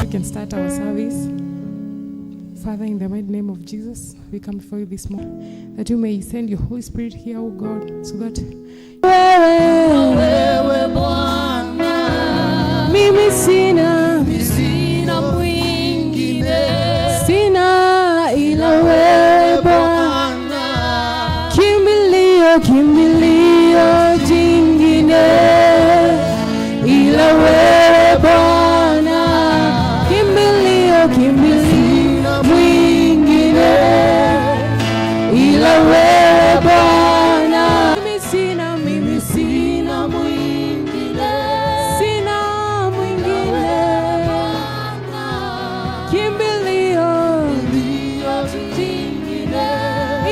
We can start our service. Father, in the mighty name of Jesus, we come before you this morning, that you may send your Holy Spirit here, O God, so that mimi sina mwingine, sina ila wewe Bwana, kimbilio jingine ila wewe Bwana, kimbilio mwingine ila wewe Bwana, mimi sina mwingine, sina mwingine, kimbilio jingine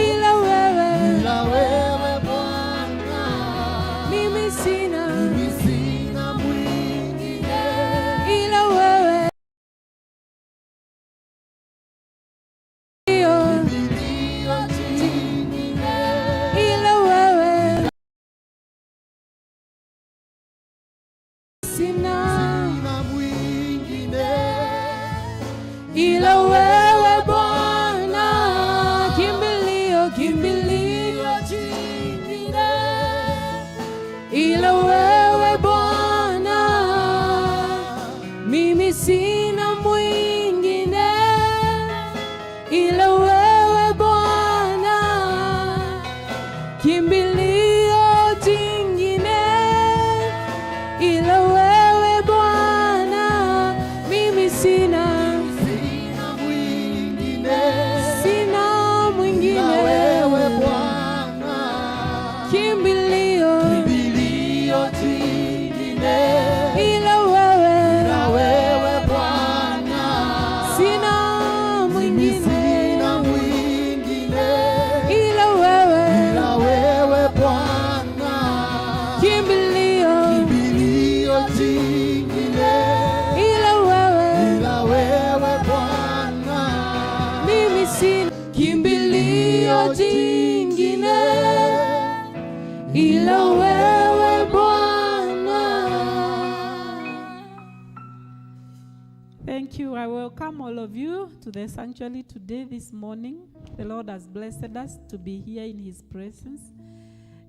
ila wewe Bwana, mimi sina mwingine ila wewe, sina mwingine ila wewe Bwana, kimbilio jingine ila wewe Bwana, mimi sina mwingine ila wewe Bwana, kimbilio jingine ila wewe Bwana, mimi sina mwingine, sina mwingine wewe Bwana, kimbilio jingine ila wewe Bwana, sina mwingine ila wewe Bwana, kimbilio jingine ila wewe Bwana, mimi sina kimbilio jingine ila wewe Bwana. Thank you. I welcome all of you to the sanctuary today, this morning. The Lord has blessed us to be here in His presence.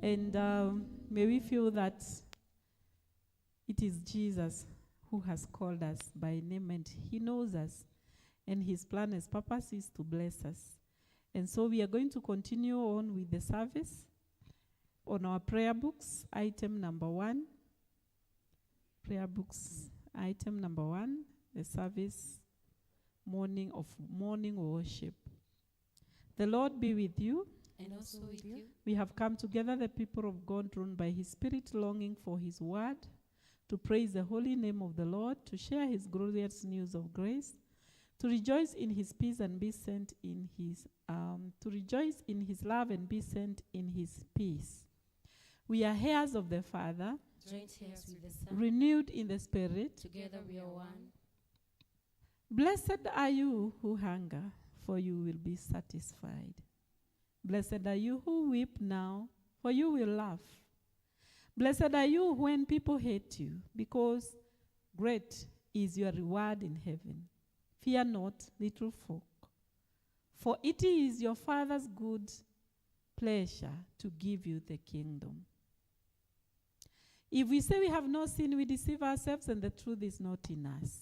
And may we feel that it is Jesus who has called us by name, and He knows us. And His plan and purpose is to bless us. And so we are going to continue on with the service on our prayer books, item number 1. Prayer books, item number 1, the service morning worship. The Lord be with you and also with you. We have come together, the people of God, drawn by his Spirit, longing for his word, to praise the holy name of the Lord, to share his glorious news of grace, to rejoice in his peace and be sent in his, to rejoice in his love and be sent in his peace. We are heirs of the Father, Joint heirs with the Son. renewed in the Spirit. Together we are one. Blessed are you who hunger, for you will be satisfied. Blessed are you who weep now, for you will laugh. Blessed are you when people hate you, because great is your reward in heaven. Fear not, little folk, for it is your Father's good pleasure to give you the kingdom. If we say we have no sin, we deceive ourselves, and the truth is not in us.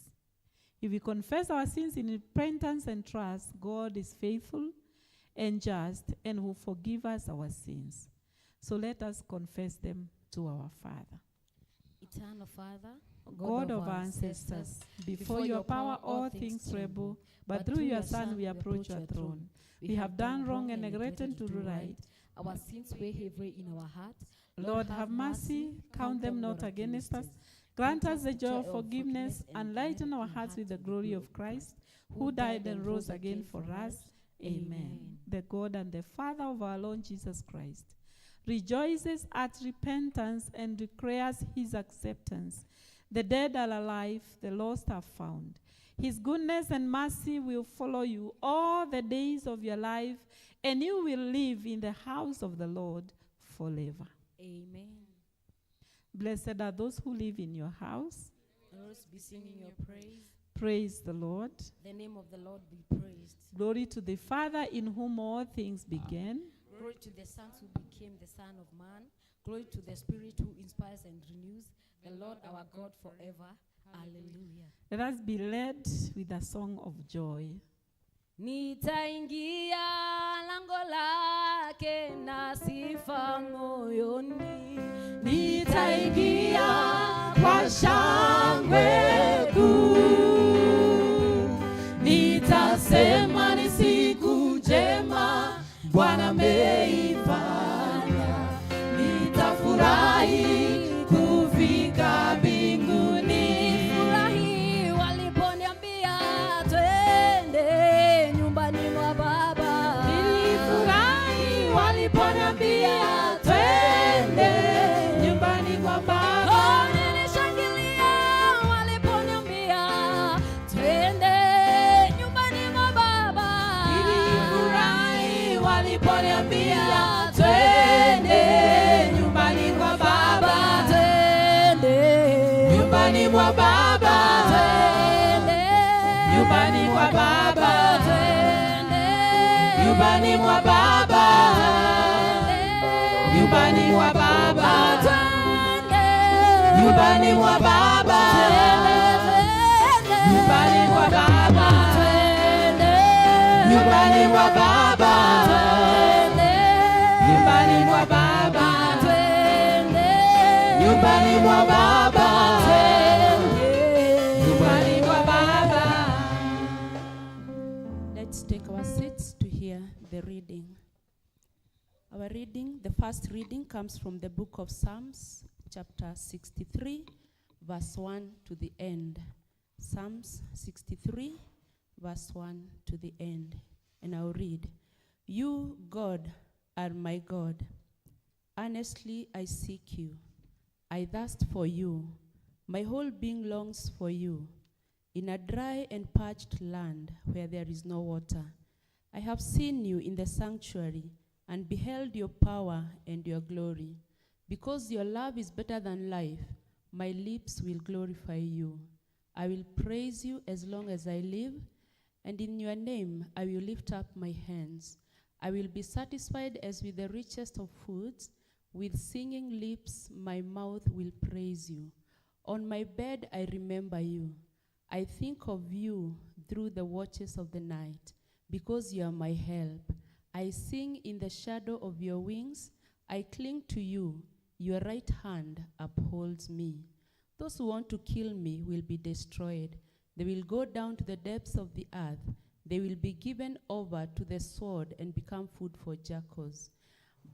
If we confess our sins in repentance and trust, God is faithful and just and will forgive us our sins. So let us confess them to our Father. Eternal Father, God of our ancestors, before your power all things tremble, but through your Son we approach your throne. We have done wrong and neglected to do right. Our sins weigh heavy in our hearts. Lord, have mercy, count them not against us. Grant us the joy of forgiveness, and lighten our hearts with the glory of Christ, who died and rose again for us. Amen. The God and the Father of our Lord Jesus Christ rejoices at repentance and declares his acceptance. The dead are alive, the lost are found. His goodness and mercy will follow you all the days of your life, and you will live in the house of the Lord forever. Amen. Blessed are those who live in your house. Lord, be singing your praise. Praise the Lord. The name of the Lord be praised. Glory to the Father, in whom all things began. Glory to the Son who became the Son of Man. Glory to the Spirit who inspires and renews. The Lord our God forever. Hallelujah. Let us be led with a song of joy. Nitaingia lango lake na sifa moyoni. Nitaingia kwa shangwe kuu. Nitasema ni siku njema Bwana ameifanya. Nitafurahi kufika mbinguni. Nilifurahi waliponiambia twende nyumbani mwa Baba. Nilifurahi waliponiambia twende nyumbani kwa Baba. Oh, nilishangilia waliponiambia twende nyumbani mwa Baba. Nilifurahi waliponiambia twende nyumbani kwa Baba. Twende Nyumbani mwa Baba. twende Nyumbani kwa Baba. twende Nyumbani mwa Baba. Nyumbani mwa Baba. twende Nyumbani mwa Baba. Nyumbani mwa Baba. Nyumbani mwa Baba. Nyumbani mwa Baba. Nyumbani mwa Baba. Nyumbani mwa Baba. Let's take our seats to hear the reading. Our reading, the first reading comes from the book of Psalms, chapter 63, verse 1 to the end. Psalms 63, verse 1 to the end. And I'll read. You, God, are my God. Earnestly I seek you. I thirst for you. My whole being longs for you. In a dry and parched land where there is no water, I have seen you in the sanctuary and beheld your power and your glory. Because your love is better than life, my lips will glorify you. I will praise you as long as I live, and in your name I will lift up my hands. I will be satisfied as with the richest of foods. With singing lips my mouth will praise you. On my bed I remember you. I think of you through the watches of the night, because you are my help. I sing in the shadow of your wings. I cling to you. Your right hand upholds me. Those who want to kill me will be destroyed. They will go down to the depths of the earth. They will be given over to the sword and become food for jackals.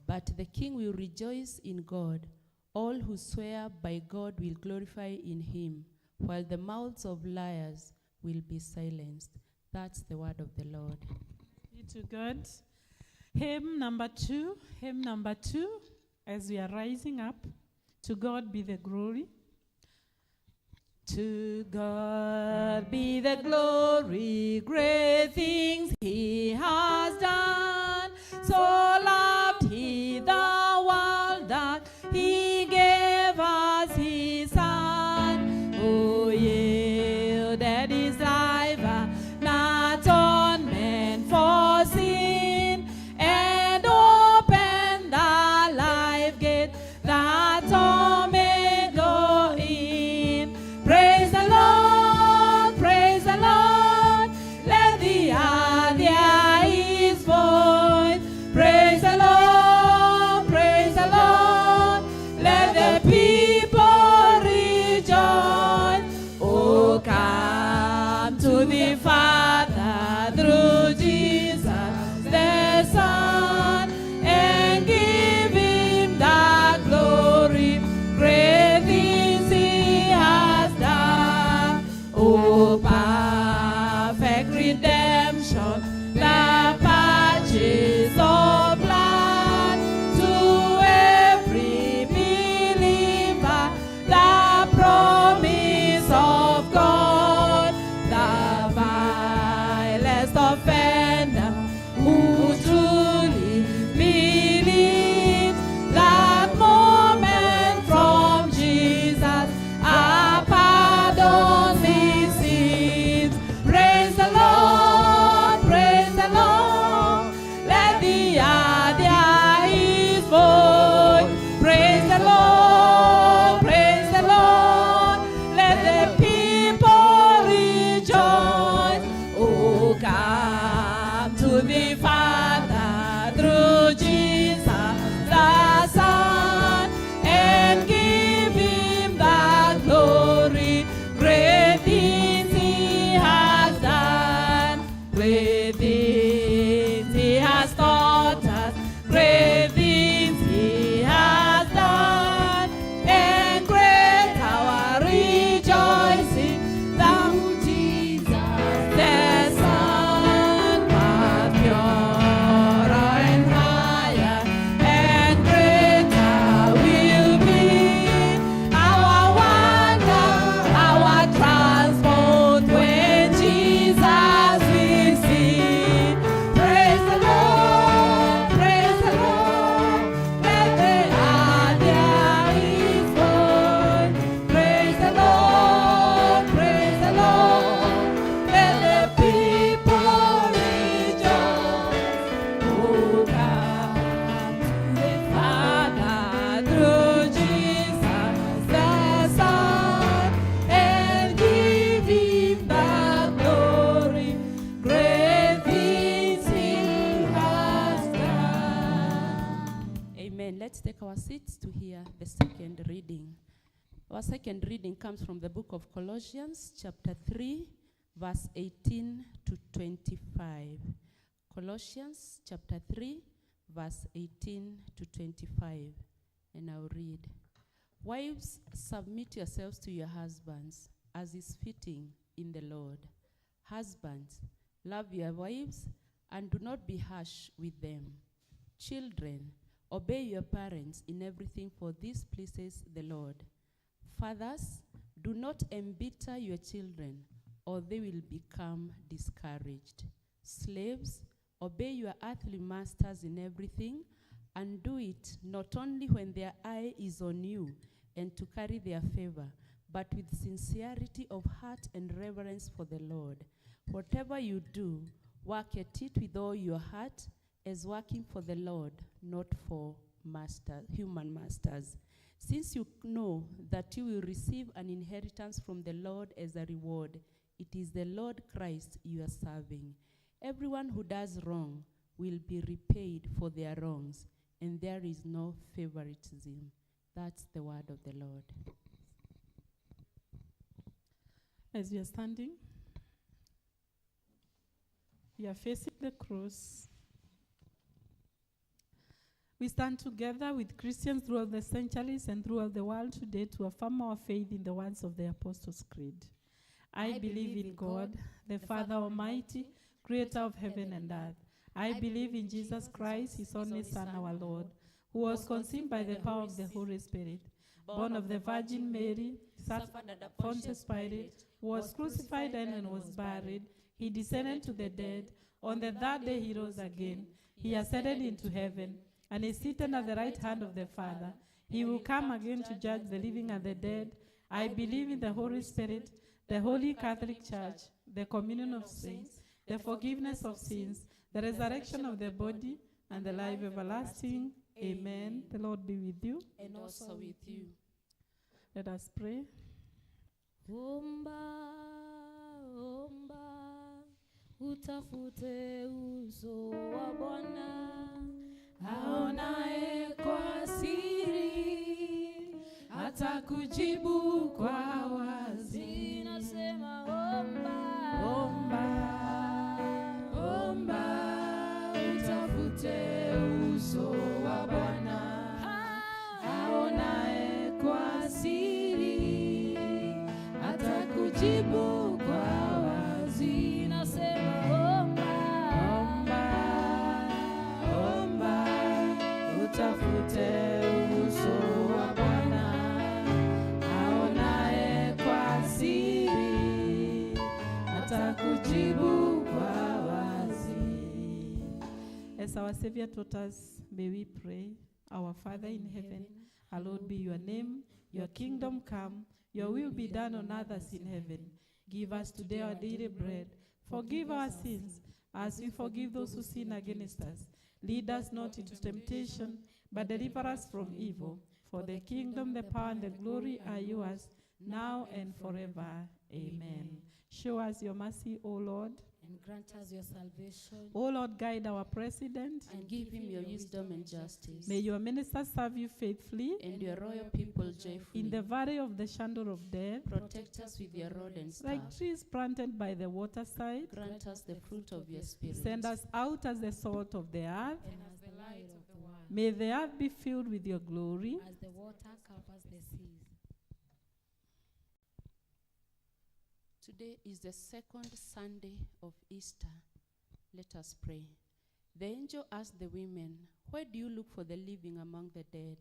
But the king will rejoice in God. All who swear by God will glorify in him, while the mouths of liars will be silenced. That's the word of the Lord. Be to God. Hymn number 2, as we are rising up. To God be the glory. To God be the glory, great things he has done. So loved he the world that he gave us his son, who yielded his life an atonement for sin, and opened the life gate that all may go in. Praise the Lord, praise the Lord, let the earth hear his voice. Praise the Lord, let the people rejoice. Oh, come to the Father through Jesus the Son, and give him the glory. Great things he has done. Oh, perfect redemption, the purchase of blood. To every believer, the promise of God. The vilest offender who truly believes, that moment from Jesus a pardon receives. Praise the Lord, let the earth hear his voice. Praise the Lord, let the people rejoice. Oh, come to the Father through Jesus the Son, and give him the glory. Great things he has done, great things he has taught us, great things he has done, and great our rejoicing. Thou Jesus the Son, was purer and higher, and greater will be our wonder, our transport when Jesus we see. Praise the Lord, let the earth hear his voice. Praise the Lord, let the people rejoice. Oh, come to the Father through Jesus the Son, and give him the glory. Great things he has done. Amen. Let's take our seats to hear the second reading. Our second reading comes from the book of Colossians, chapter 3, verse 18 to 25. Colossians, chapter 3, verse 18 to 25. And I'll read. Wives, submit yourselves to your husbands, as is fitting in the Lord. Husbands, love your wives, and do not be harsh with them. Children, obey your parents in everything, for this pleases the Lord. Fathers, do not embitter your children, or they will become discouraged. Slaves, obey your earthly masters in everything, and do it not only when their eye is on you and to carry their favor, but with sincerity of heart and reverence for the Lord. Whatever you do, work at it with all your heart, as working for the Lord, not for human masters. Since you know that you will receive an inheritance from the Lord as a reward, it is the Lord Christ you are serving. Everyone who does wrong will be repaid for their wrongs, and there is no favoritism. That's the word of the Lord. As we are standing, We are facing the cross. We stand together with Christians throughout the centuries and throughout the world today to affirm our faith in the words of the Apostles' Creed. I believe in God, the Father Almighty, creator of heaven and earth. I believe in Jesus Christ, his only Son, our Lord, who was conceived by the power of the Holy Spirit, born of the Virgin Mary, suffered under Pontius Pilate, was crucified and was buried. He descended to the dead. On the third day he rose again. He ascended into heaven and is seated at the right hand of the Father. He will come again to judge the living and the dead. I believe in the Holy Spirit, the Holy Catholic Church, the communion of saints, the forgiveness of sins, the resurrection of the body, and the life everlasting. Amen. The Lord be with you. And also with you. Let us pray. Omba, omba, utafute uso wa Bwana, aonaye kwa siri, atakujibu kwa wazi. Nasema omba, omba, omba, utafute uso wa Bwana, aonaye kwa siri, atakujibu kwa wazi. Nasema omba, omba, omba, utafute uso wa Bwana, aonaye kwa siri, atakujibu kwa wazi. As our Savior taught us, may we pray. Our Father in heaven, hallowed be your name. Your kingdom come. Your will be done on earth as in heaven. Give us today our daily bread. Forgive our sins, as we forgive those who sin against us. Lead us not into temptation, but deliver us from evil. For the kingdom, the power, and the glory are yours, now and forever. Amen. Show us your mercy, O Lord. And grant us your salvation. O Lord, guide our president. And give him your wisdom and justice. May your ministers serve you faithfully. And your royal people joyfully. In the valley of the shadow of death, Protect us with your rod and staff. like trees planted by the waterside, Grant us the fruit of your spirit. send us out as the salt of the earth. And as the light of the world, May the earth be filled with your glory. as the water covers the seas. Today is the second Sunday of Easter. Let us pray. The angel asked the women, "Why do you look for the living among the dead?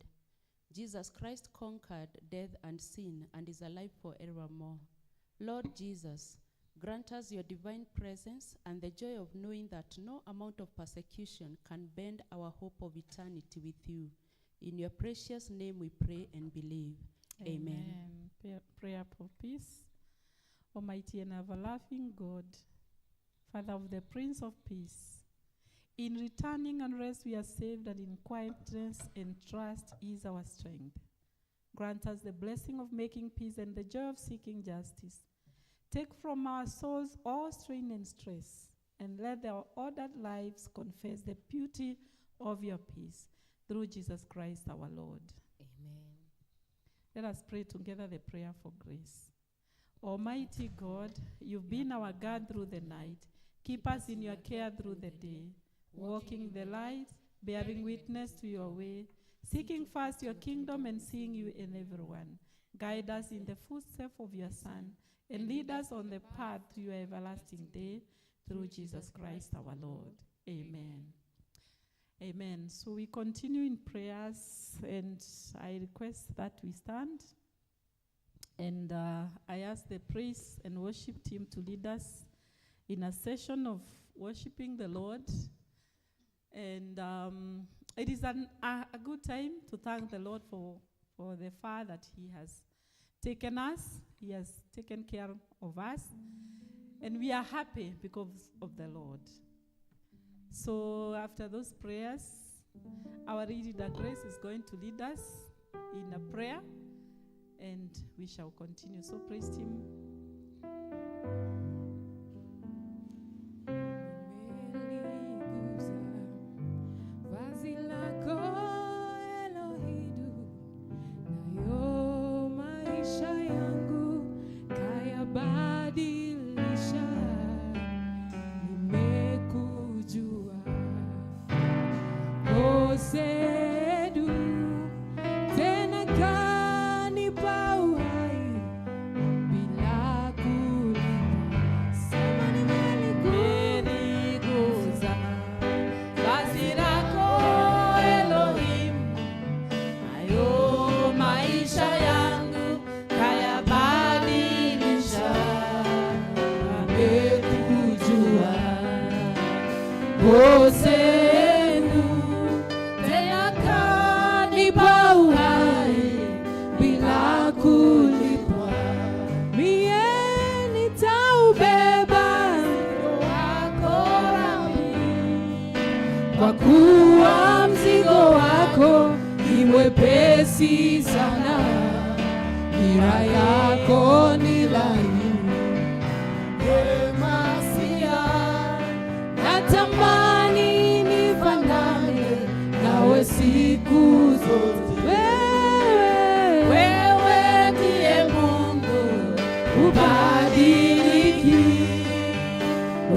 Jesus Christ conquered death and sin and is alive forevermore. Lord Jesus, grant us your divine presence and the joy of knowing that no amount of persecution can bend our hope of eternity with you. In your precious name we pray and believe. Amen. Prayer for peace. Almighty and everlasting God, Father of the Prince of Peace, in returning and rest we are saved, and in quietness and trust is our strength. Grant us the blessing of making peace and the joy of seeking justice. Take from our souls all strain and stress, and let our ordered lives confess the beauty of your peace. Through Jesus Christ our Lord. Amen. Let us pray together the prayer for grace. Almighty God, you've been our guard through the night. Keep us in your care through the day, walking the light, bearing witness to your way, seeking first your kingdom and seeing you in everyone. Guide us in the footsteps of your Son, and lead us on the path to your everlasting day, through Jesus Christ our Lord. Amen. Amen. So we continue in prayers, and I request that we stand. And I ask the praise and worship team to lead us in a session of worshiping the Lord. And it is a good time to thank the Lord for the far that he has taken us. He has taken care of us. And we are happy because of the Lord. So after those prayers, our leader Grace is going to lead us in a prayer. And we shall continue. So praise him. Vazi lako Elohidu, nayo maisha yangu kayabadilisha. Nimekuwa kuwa mzigo wako ni mwepesi sana, nira yako ni laini. Masia, natamani nifanane nawe siku zote. Wewe ndiye Mungu ubadiliki.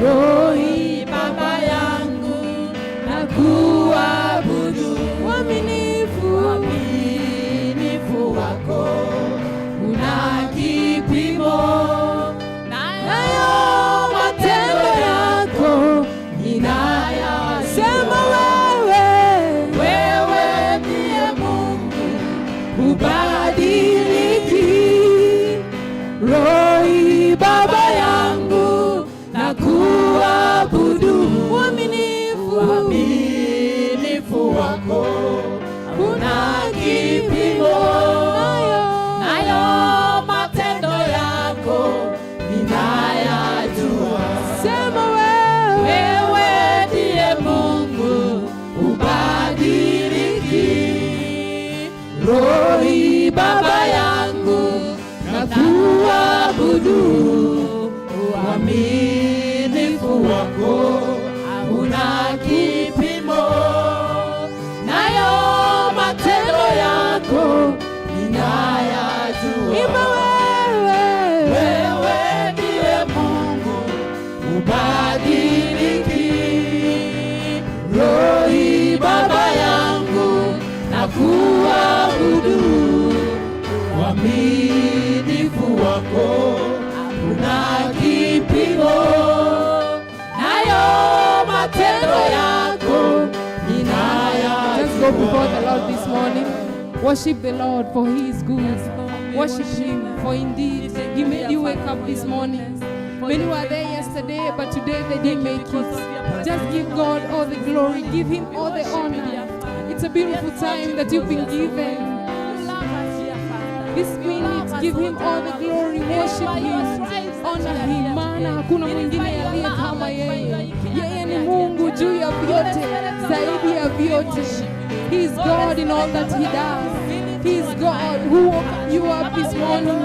Rohi Baba yangu na kuabudu. Uaminifu wako una kipimo, nayo matendo yako ninayasema. Wewe ndiye Mungu ubadiliki. Rohi Baba yangu na kuabudu. Uaminifu wako una kipimo, nayo matendo yako ninayajua. Sema wewe ndiye Mungu ubadiliki. Rohi Baba yangu na kuabudu. Uaminifu wako una kipimo, nayo matendo yako ninayajua. Wewe ndiye Mungu ubadiliki. Rohi Baba yangu na kuabudu. Uaminifu wako una kipimo, nayo matendo yako ninayajua. Let's go before the Lord this morning. Worship the Lord, for He is good. Worship Him, for indeed He made you wake up this morning. Many were there yesterday, but today they didn't make it. Just give God all the glory. Give Him all the honor. It's a beautiful time that you've been given. This minute, give Him all the glory. Worship Him, honor Him. Maana hakuna mwingine aliye kama yeye. Yeye ni Mungu juu ya vyote, zaidi ya vyote. He is God in all that He does. He is God who woke you up this morning.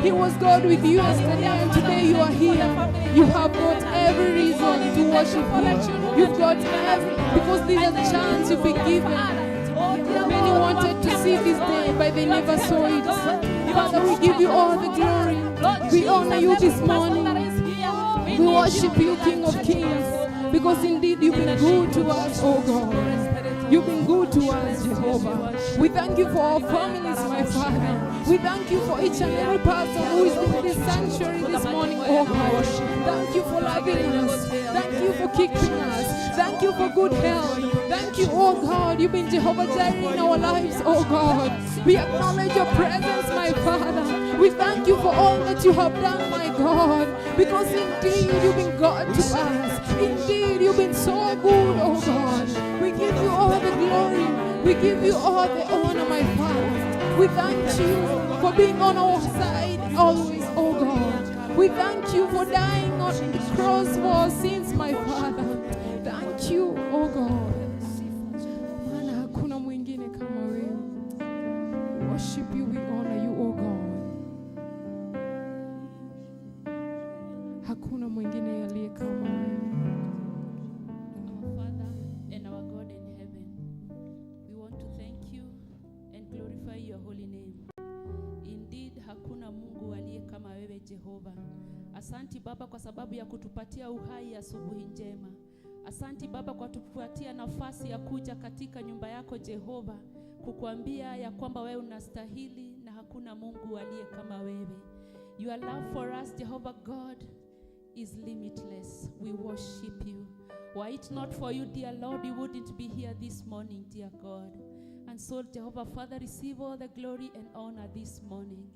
He was God with you yesterday, and today you are here. You have got every reason to worship Him. You've got every, because this is a chance you've been given. Many wanted to see this day, but they never saw it. Father, we give you all the glory. We honor you this morning. We worship you, King of Kings, because indeed you've been good to us, oh God. You've been good to us, Jehovah. We thank you for our families, my Father. We thank you for each and every person who is in this sanctuary this morning, oh God. Thank you for loving us. Thank you for keeping us. Thank you for good health. Thank you, oh God. You've been Jehovah Jireh in our lives, oh God. We acknowledge your presence, my Father. We thank you for all that you have done, my God. Because indeed you've been God to us. Indeed you've been so good, oh God. We give you all the glory. We give you all the honor, my Father. We thank you for being on our side always, oh God. We thank you for dying on the cross for our sins, my Father. Thank you, oh God. Maana hakuna mwingine kama wewe. We worship you, we honor you, oh God. Hakuna mwingine aliye kama wewe. Our Father and our God in heaven, we want to thank you and glorify your holy name. Indeed, hakuna Mungu aliye kama wewe, Jehova. Asanti Baba kwa sababu ya kutupatia uhai asubuhi njema. Asanti Baba kwa kutupatia nafasi ya kuja katika nyumba yako, Jehova, kukuambia ya kwamba wewe unastahili na hakuna Mungu aliye kama wewe. Your love for us, Jehovah God, is limitless. We worship you. Were it not for you, dear Lord, we wouldn't be here this morning, dear God. And so, Jehovah, Father, receive all the glory and honor this morning.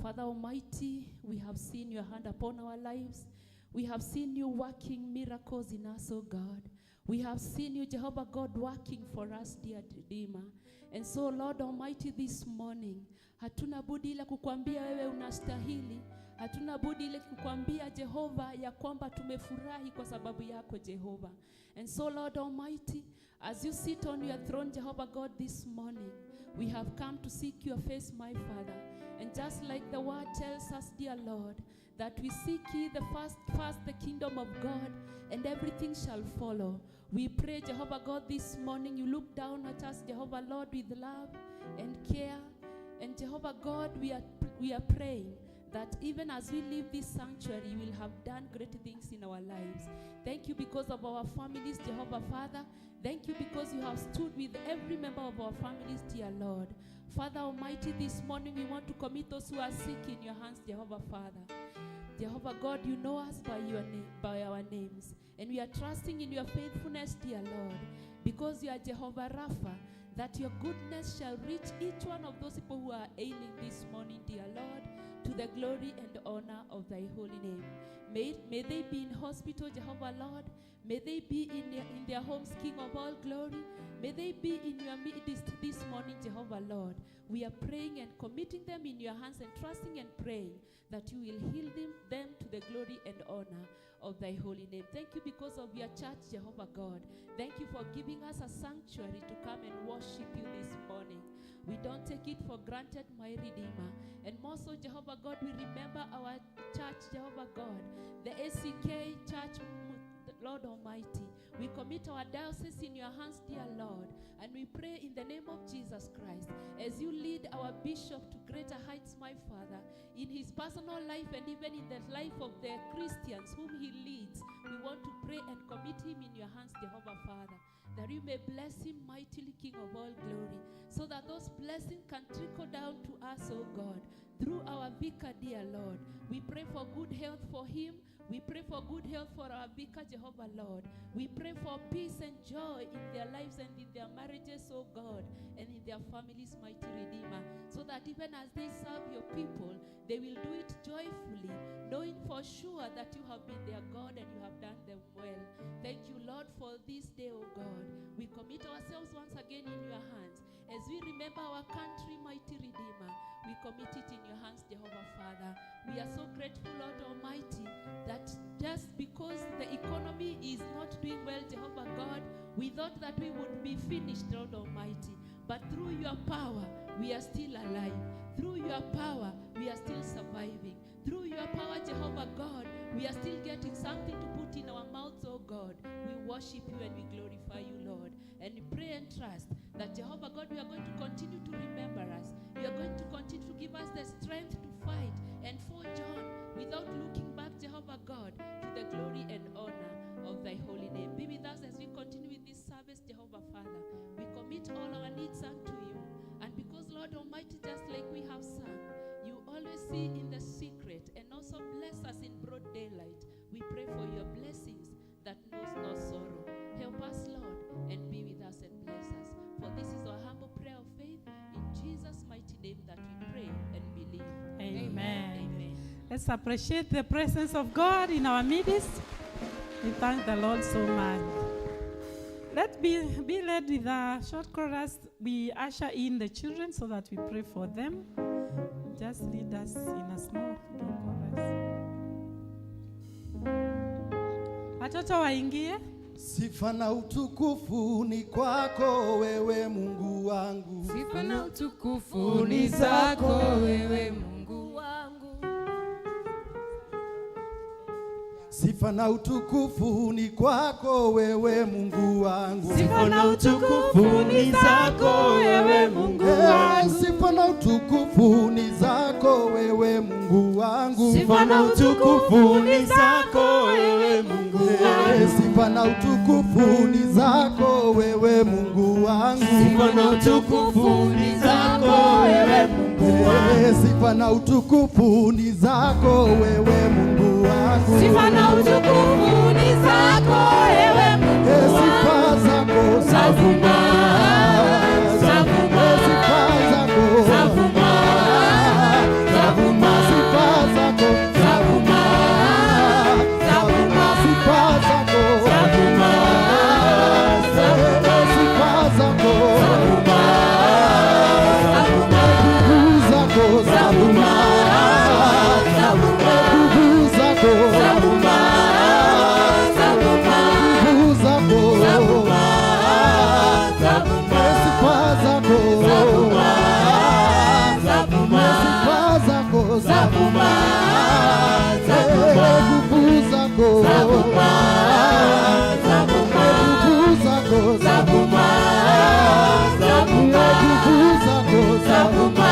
Father Almighty, we have seen your hand upon our lives. We have seen you working miracles in us, oh God. We have seen you, Jehovah God, working for us, dear Redeemer. And so, Lord Almighty, this morning, hatuna budi ila kukuambia wewe unastahili. Hatuna budi ile kukwambia Jehova ya kwamba tumefurahi kwa sababu yako Jehova. And so Lord Almighty, as you sit on your throne Jehovah God this morning, we have come to seek your face, my Father. And just like the word tells us, dear Lord, that we seek ye the first the kingdom of God, and everything shall follow. We pray, Jehovah God, this morning you look down at us, Jehovah Lord, with love and care. And Jehovah God, we are praying that even as we leave this sanctuary, you will have done great things in our lives. Thank you because of our families, Jehovah Father. Thank you because you have stood with every member of our families, dear Lord. Father Almighty, this morning we want to commit those who are sick in your hands, Jehovah Father. Jehovah God, you know us by your name, by our names. And we are trusting in your faithfulness, dear Lord, because you are Jehovah Rapha, that your goodness shall reach each one of those people who are ailing this morning, dear Lord, to the glory and honor of thy holy name. May they be in hospital, Jehovah Lord. May they be in their homes, King of all glory. May they be in your midst this morning, Jehovah Lord. We are praying and committing them in your hands and trusting and praying that you will heal them to the glory and honor of thy holy name. Thank you because of your church, Jehovah God. Thank you for giving us a sanctuary to come and worship you this morning. We don't take it for granted, my Redeemer. And more so, Jehovah God, we remember our church, Jehovah God, the ACK Church, Lord Almighty. We commit our diocese in your hands, dear Lord, and we pray in the name of Jesus Christ as you lead our bishop to greater heights, my Father, in his personal life and even in the life of the Christians whom he leads. We want to pray and commit him in your hands, Jehovah Father, that you may bless him mightily, King of all glory, so that those blessings can trickle down to us, O God, through our vicar, dear Lord. We pray for good health for him. We pray for good health for our vicar, Jehovah Lord. We pray for peace and joy in their lives and in their marriages, oh God, and in their families, mighty Redeemer, so that even as they serve your people, they will do it joyfully, knowing for sure that you have been their God and you have done them well. Thank you, Lord, for this day, oh God. We commit ourselves once again in your hands. As we remember our country, mighty Redeemer, we commit it in your hands, Jehovah Father. We are so grateful, Lord Almighty, that just because the economy is not doing well, Jehovah God, we thought that we would be finished, Lord Almighty. But through your power, we are still alive. Through your power, we are still surviving. Through your power, Jehovah God, we are still getting something to put in our mouths, oh God. We worship you and we glorify you, Lord. And we pray and trust that, Jehovah God, you are going to continue to remember us. You are going to continue to give us the strength to fight and forge on without looking back, Jehovah God, to the glory and honor of thy holy name. Be with us as we continue with this service, Jehovah Father. We commit all our needs unto you. And because, Lord Almighty, just like we have sung, you always see in the secret and also bless us in broad daylight. We pray for your blessings that knows no sorrow. Help us, Lord, and be with us and bless us. For this is our humble prayer of faith in Jesus' mighty name that we pray and believe. Amen. Amen. Let's appreciate the presence of God in our midst. We thank the Lord so much. Let's be led with a short chorus. We usher in the children so that we pray for them. Just lead us in a small chorus. Watoto waingie. Sifa na utukufu ni kwako wewe Mungu wangu. Sifa na utukufu ni zako wewe Mungu wangu. Sifa na utukufu ni kwako wewe Mungu wangu. Sifa na utukufu ni zako wewe Mungu wangu. Sifa na utukufu ni zako wewe Mungu wangu. Sifa na utukufu ni zako wewe Mungu wangu. Sifa na utukufu ni zako wewe Mungu wangu. Sifa na utukufu ni zako wewe Mungu wangu. Sifa na utukufu ni zako wewe Mungu wangu. Sifa na utukufu ni zako wewe Mungu wangu. Sifa zako zavuma, zavuma, sifa zako zavuma, zavuma, sifa zako zavuma, zavuma, sifa zako zavuma, zavuma, sifa zako zavuma, zavuma, zako zavuma, zavuma. zavuma, nguvu zako zavuma, nguvu zako zavuma, nguvu zako zavuma,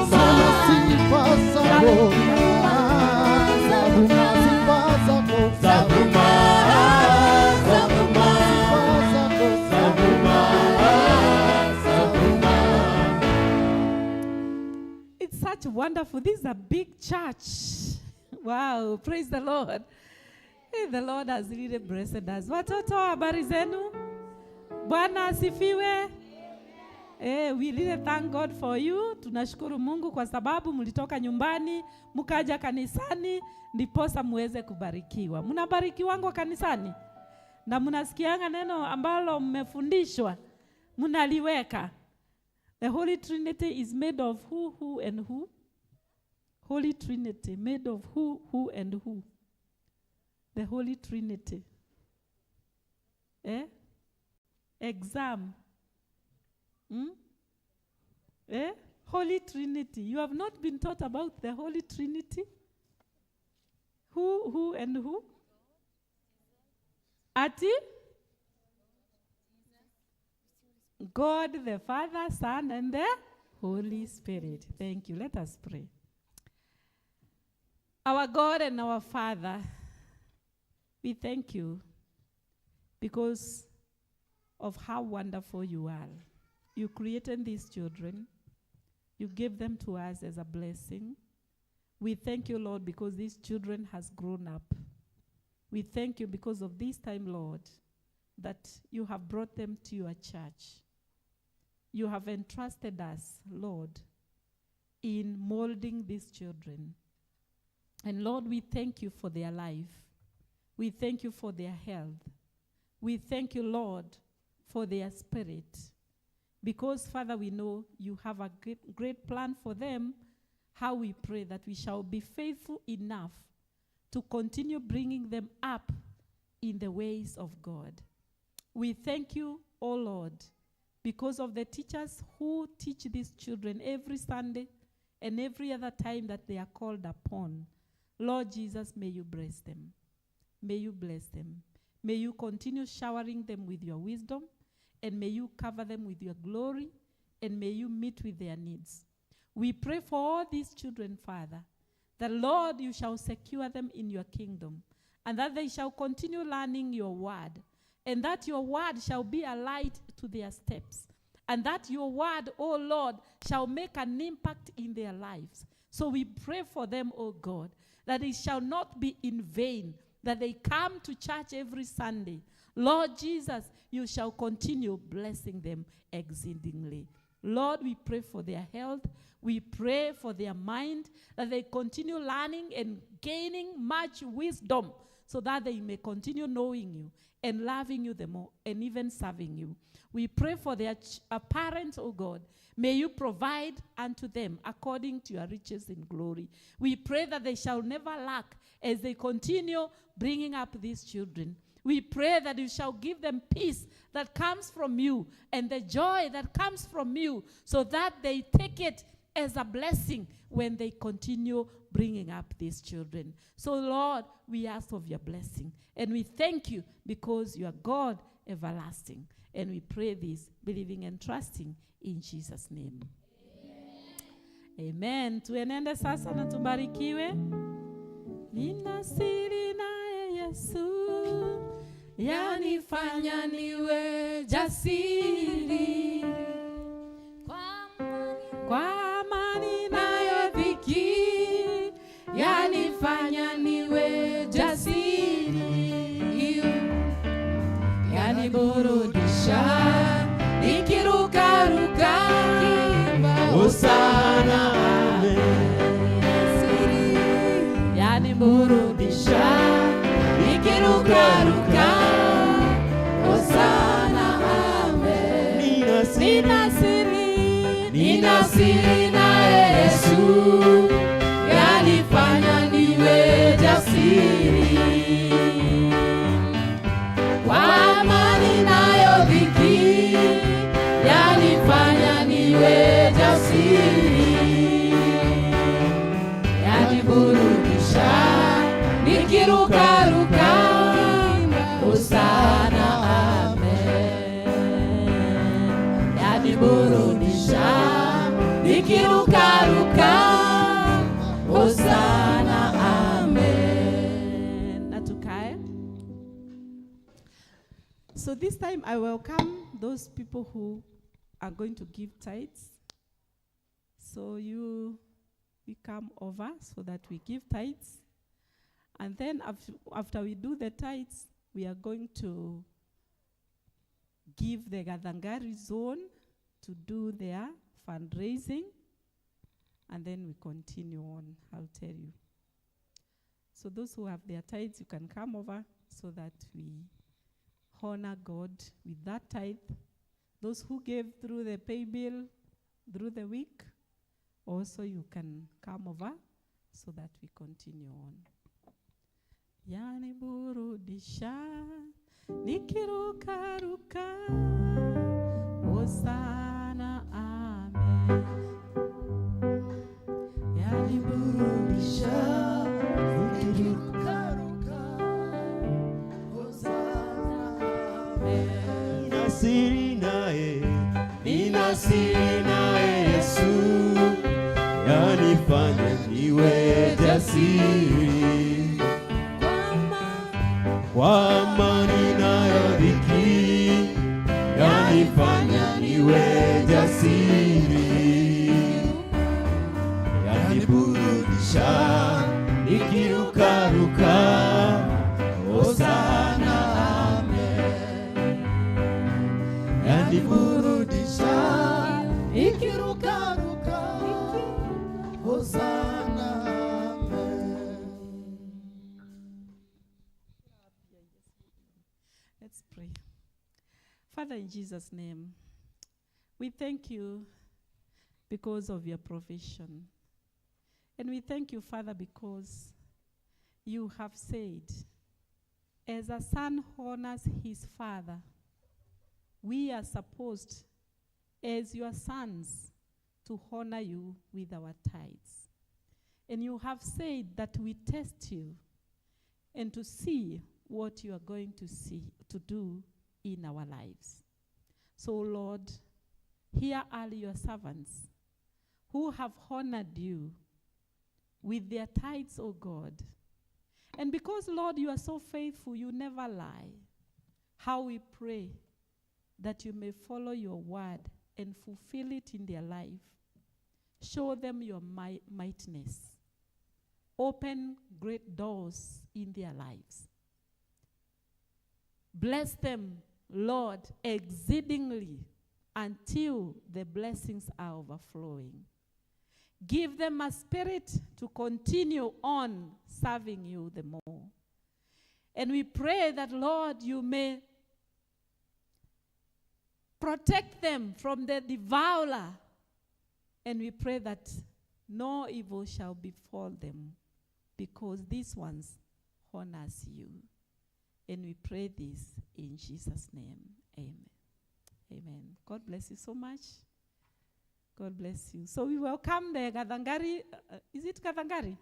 sana sifa zako zavuma, sifa zako zavuma, such wonderful. This is a big church. Wow, praise the Lord. Hey, the Lord has really blessed us. Watoto, habari zenu? Bwana asifiwe. We really thank God for you. Tunashukuru Mungu kwa sababu mlitoka nyumbani, mkaja kanisani, ndiposa muweze kubarikiwa. Mnabarikiwa kanisani? Na mnasikianga neno ambalo mmefundishwa, mnaliweka. The Holy Trinity is made of who, and who? Holy Trinity, made of who, and who? The Holy Trinity. Exam. Holy Trinity. You have not been taught about the Holy Trinity? Who, and who? Ati? God the Father, Son, and the Holy Spirit. Thank you. Let us pray. Our God and our Father, we thank you because of how wonderful you are. You created these children. You gave them to us as a blessing. We thank you, Lord, because these children has grown up. We thank you because of this time, Lord, that you have brought them to your church. You have entrusted us, Lord, in molding these children. And Lord, we thank you for their life. We thank you for their health. We thank you, Lord, for their spirit. Because, Father, we know you have a great plan for them. How we pray that we shall be faithful enough to continue bringing them up in the ways of God. We thank you, O Lord, because of the teachers who teach these children every Sunday and every other time that they are called upon. Lord Jesus, may you bless them. May you bless them. May you continue showering them with your wisdom, and may you cover them with your glory, and may you meet with their needs. We pray for all these children, Father, that, Lord, you shall secure them in your kingdom, and that they shall continue learning your word, and that your word shall be a light to their steps, and that your word, O Lord, shall make an impact in their lives. So we pray for them, O God, that it shall not be in vain, that they come to church every Sunday. Lord Jesus, you shall continue blessing them exceedingly. Lord, we pray for their health. We pray for their mind, that they continue learning and gaining much wisdom, so that they may continue knowing you and loving you the more, and even serving you. We pray for their parents, O God. May you provide unto them according to your riches in glory. We pray that they shall never lack as they continue bringing up these children. We pray that you shall give them peace that comes from you and the joy that comes from you, so that they take it as a blessing when they continue bringing up these children. So, Lord, we ask of your blessing, and we thank you because you are God everlasting. And we pray this, believing and trusting in Jesus' name. Amen. Tuenende sasa na tubarikiwe. Nina siri naye Yesu, yanifanya niwe jasiri. Kwa amani nayo dhiki, yanifanya niwe jasiri. Yaniburudisha, nikirukaruka, Hosana, yaniburudisha, nikirukaruka, Hosana, amen. Nina siri na Yesu, yanifanya niwe jasiri. Kwa amani nayo dhiki, yanifanya niwe jasiri. So this time I welcome those people who are going to give tithes. So we come over so that we give tithes. And then after we do the tithes, we are going to give the Gathangari zone to do their fundraising. And then we continue on, I'll tell you. So those who have their tithes, you can come over so that we honor God with that tithe. Those who gave through the pay bill, through the week, also you can come over so that we continue on. Yani burudisha, nikiruka, Hosana, amen. Yani burudisha, nikiruka, Hosana, amen. Ninasiri nae Yesu, yanifanya niwe jasiri. Kwa amani nayo dhiki, yanifanya niwe jasiri. Yaniburudisha, nikirukaruka, Hosana, amen. Yaniburudisha, ikirukaruka, Hosana, amen. Let's pray. Father, in Jesus' name, we thank you because of your provision. And we thank you, Father, because you have said, as a son honors his father, we are supposed, as your sons, to honor you with our tithes. And you have said that we test you and to see what you are going to do in our lives. So, Lord, here are your servants who have honored you with their tithes, O God. And because, Lord, you are so faithful, you never lie, how we pray that you may follow your word and fulfill it in their life. Show them your mightiness. Open great doors in their lives. Bless them, Lord, exceedingly until the blessings are overflowing. Give them a spirit to continue on serving you the more. And we pray that, Lord, you may protect them from the devourer. And we pray that no evil shall befall them, because these ones honors you. And we pray this in Jesus' name. Amen. Amen. God bless you so much. God bless you. So we welcome the Gathangari. Is it Gathangari?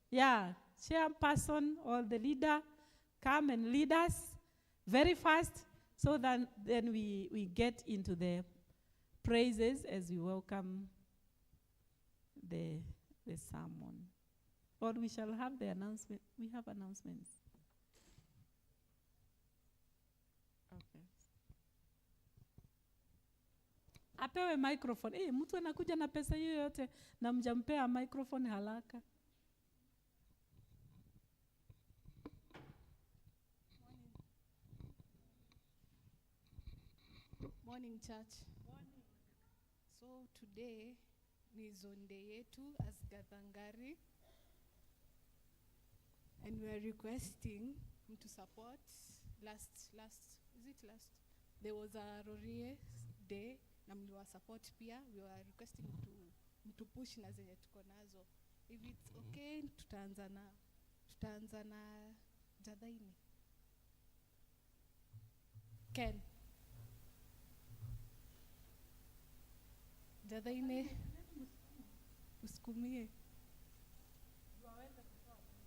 Yeah. Chairperson or the leader come and lead us very fast, so that then we get into the praises as we welcome the sermon. Or we shall have the announcement. We have announcements. Okay. Apewe microphone. Mtu anakuja na pesa hiyo yote na mjampea microphone haraka. Morning, church. Morning. So today ni zone day yetu as Gathangari, and we are requesting to support. There was a Rorie day na mliwa support pia. We are requesting to push na zenye tuko nazo. If it's okay, tutaanza na Jadaini. Ken. Jadaine, usikumie.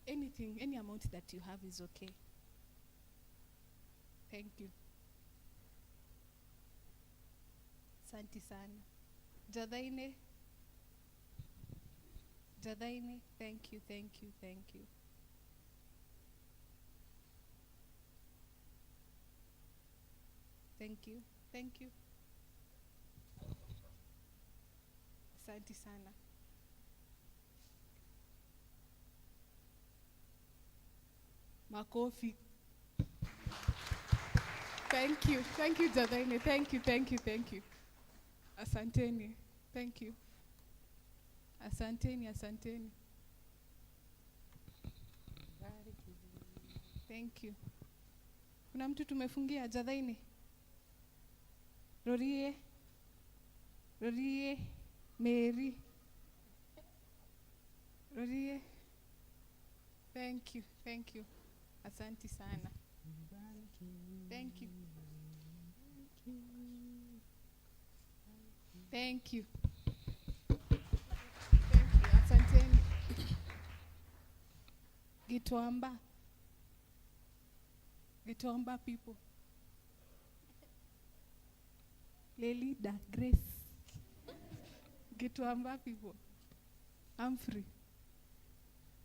Anything, any amount that you have is okay. Thank you. Asante sana. Jadaine, thank you. Thank you. Thank you. Asante sana. Makofi. Thank you. Thank you, Jadaine. Thank you, thank you, thank you. Asanteni. Thank you. Asanteni, asanteni. Thank you. Kuna mtu tumefungia Jadaine? Rorie. Rorie. Mary. Rorie. Thank you, thank you. Asante sana. Thank you. Thank you. Thank you. Asanteni. Gitwamba. Gitwamba people. Lelida Grace. Gitwamba people. I'm free.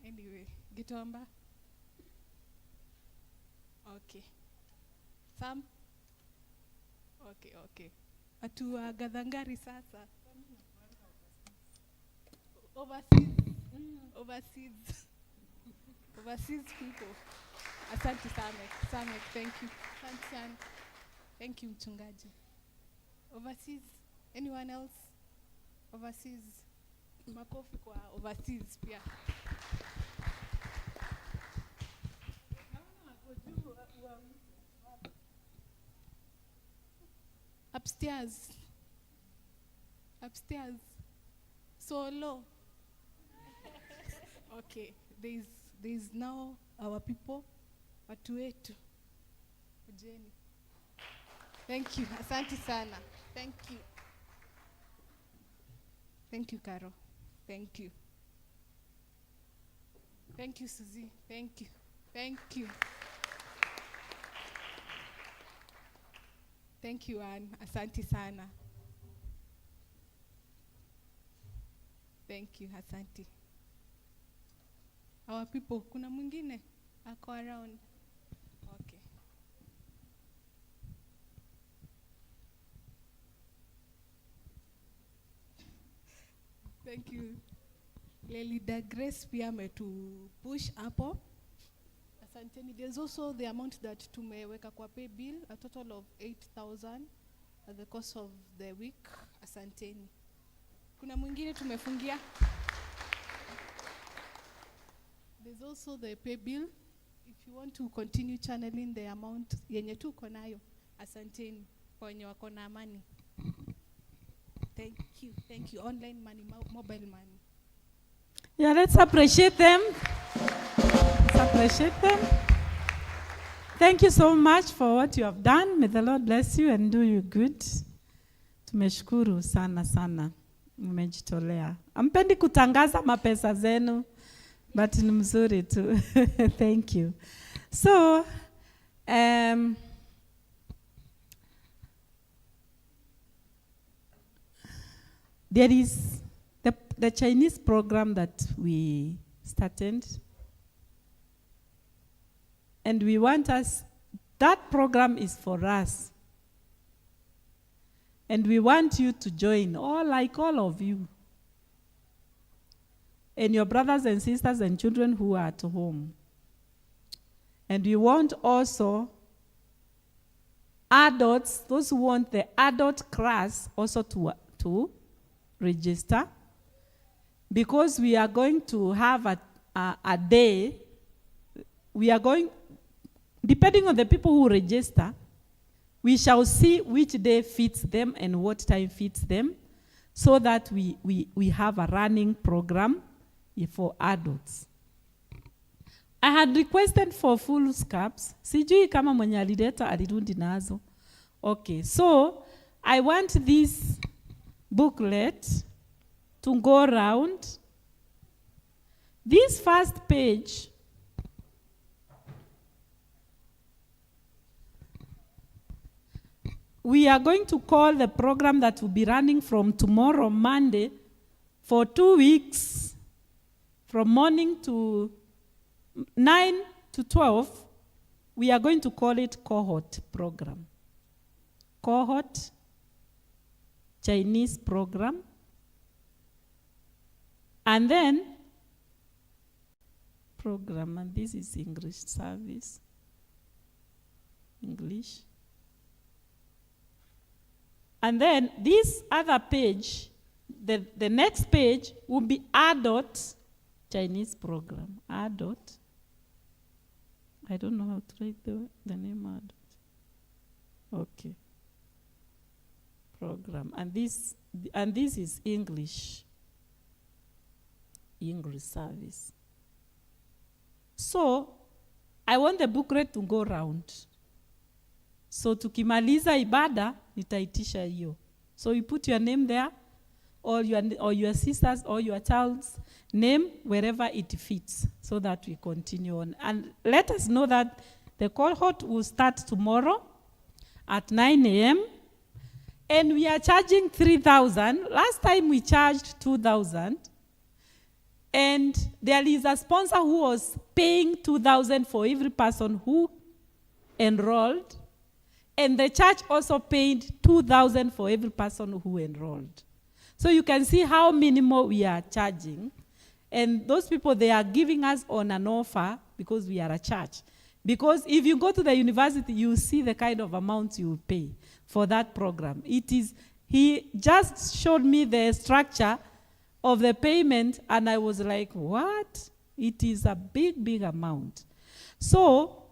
Anyway, Gitwamba. Okay. Sam? Okay, okay. Atua Gadangari sasa. Overseas. Overseas. Overseas people. Asante Samek. Samek, thank you. Asante sana. Thank you, mchungaji. Overseas. Anyone else? Overseas. Makofi kwa overseas pia. Upstairs. Upstairs. Solo. Okay. There's now our people. Watu wetu. Ujeni. Thank you. Asante sana. Thank you. Thank you, Caro. Thank you. Thank you, Suzy. Thank you. Thank you. Thank you, Anne. Asante sana. Thank you, asante. Our people, kuna mwingine ako around? Okay. Thank you. Lelida Grace pia ametu push hapo. Asanteni. There's also the amount that tumeweka kwa pay bill, a total of 8,000 at the course of the week. Asanteni. Kuna mwingine tumefungia? There's also the pay bill. If you want to continue channeling the amount yenye tuko nayo. Asanteni kwa wenye wako na amani. Thank you. Thank you. Online money, mobile money. Yeah, let's appreciate them. Let's appreciate them. Thank you so much for what you have done. May the Lord bless you and do you good. Tumeshukuru sana sana. Mmejitolea. Ampendi kutangaza mapesa zenu, but ni mzuri tu. Thank you. So, there is the Chinese program that we started, and we want that program is for us. And we want you to join, all of you. And your brothers and sisters and children who are at home. And we want also adults, those who want the adult class also to register. Because we are going to have a day, we are going, depending on the people who register, we shall see which day fits them and what time fits them, so that we have a running program for adults. I had requested for full scabs. Sijui kama mwenye alileta alirundi nazo. Okay, so I want this booklet to go around. This first page we are going to call the program that will be running from tomorrow, Monday, for 2 weeks, from morning to 9 to 12. We are going to call it cohort program. cohort Chinese program. And then program, and this is English service. English. And then this other page, the next page will be adult Chinese program. Adult. I don't know how to write the name adult. Okay. Program. And this is English. English service. So, I want the booklet to go round. So, tukimaliza ibada, nitaitisha hiyo. So, you put your name there, or your sister's, or your child's name, wherever it fits, so that we continue on. And let us know that the cohort will start tomorrow at 9 a.m. And we are charging 3,000. Last time we charged 2,000. And there is a sponsor who was paying 2,000 for every person who enrolled. And the church also paid 2,000 for every person who enrolled. So you can see how minimal we are charging. And those people, they are giving us on an offer because we are a church. Because if you go to the university, you see the kind of amount you pay for that program. He just showed me the structure of the payment, and I was like, what? It is a big, big amount. So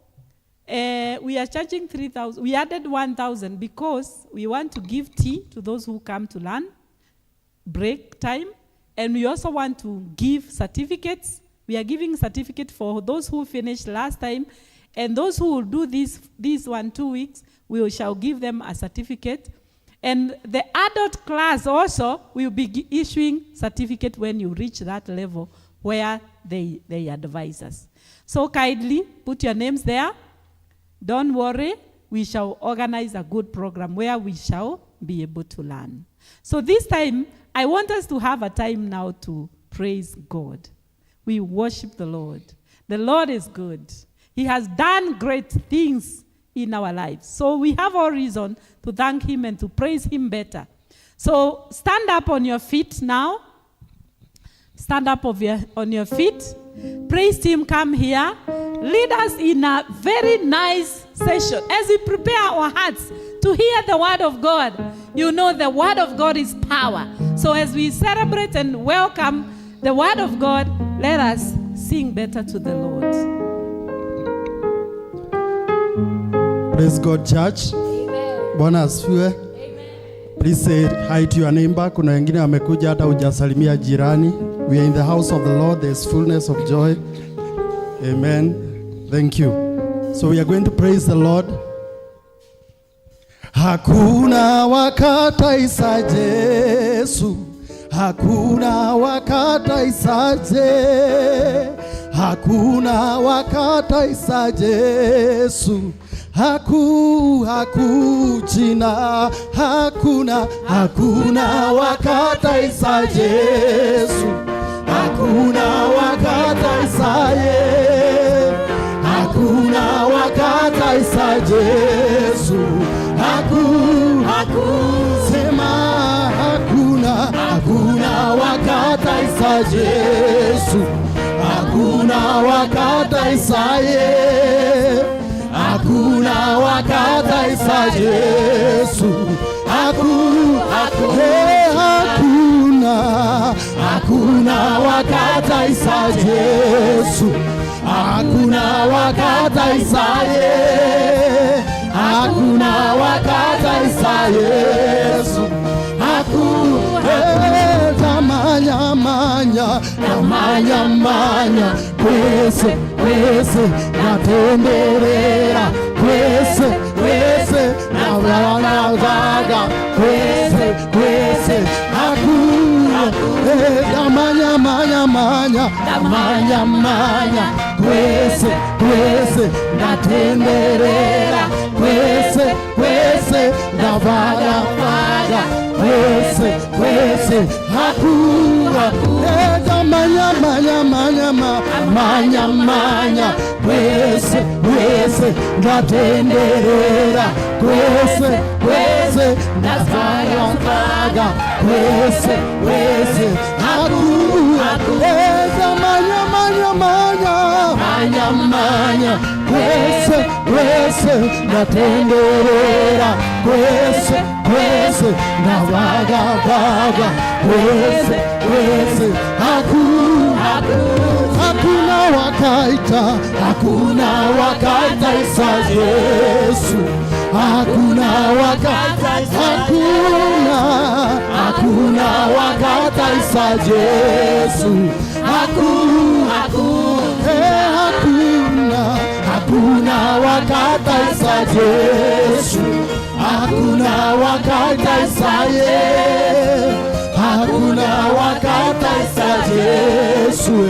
we are charging 3,000. We added 1,000 because we want to give tea to those who come to learn, break time, and we also want to give certificates. We are giving certificate for those who finished last time, and those who will do this 2 weeks, we shall give them a certificate. And the adult class also will be issuing certificate when you reach that level where they advise us. So kindly put your names there. Don't worry, we shall organize a good program where we shall be able to learn. So this time, I want us to have a time now to praise God. We worship the Lord. The Lord is good. He has done great things in our lives. So we have all reason to thank him and to praise him better. So stand up on your feet now. Stand up on your feet. Praise team, come here. Lead us in a very nice session as we prepare our hearts to hear the word of God. You know the word of God is power. So as we celebrate and welcome the word of God, let us sing better to the Lord. Praise God, church. Amen. Bwana asifiwe. Amen. Please say hi to your neighbor. Kuna wengine wamekuja hata hujasalimia jirani. We are in the house of the Lord. There is fullness of joy. Amen. Thank you. So we are going to praise the Lord. Hakuna wakata isa Yesu. Hakuna wakata isa je. Hakuna wakata isa Yesu. Haku jina hakuna wakata isa Yesu. Hakuna wakata isa ye. Hakuna wakata isa Yesu. Sema hakuna wakata isa Yesu. Hakuna wakata isa ye. Hakuna wakata isa Yesu. Hakuna wakata isa Yesu. Hakuna wakata isa ye. Hakuna wakata isa Yesu. Tamanya kwese natemberera kwese nawanagaga kwese tamanya kwese natemberera kwese navaga kwese hakuna manya manya manya manya manya kwese kwese ndatenderera kwese kwese ndazagazaga kwese kwese akueza manya manya manya manya manya kwese kwese ndatenderera kwese kwese ndavagabaga kwese kwese hakuna wakaita Isa Yesu, hakuna wakaita Isa Yesu, hakuna wakaita Isa Yesu, hakuna wakaita Isa Yesu, hakuna wakaita Isa Yesu,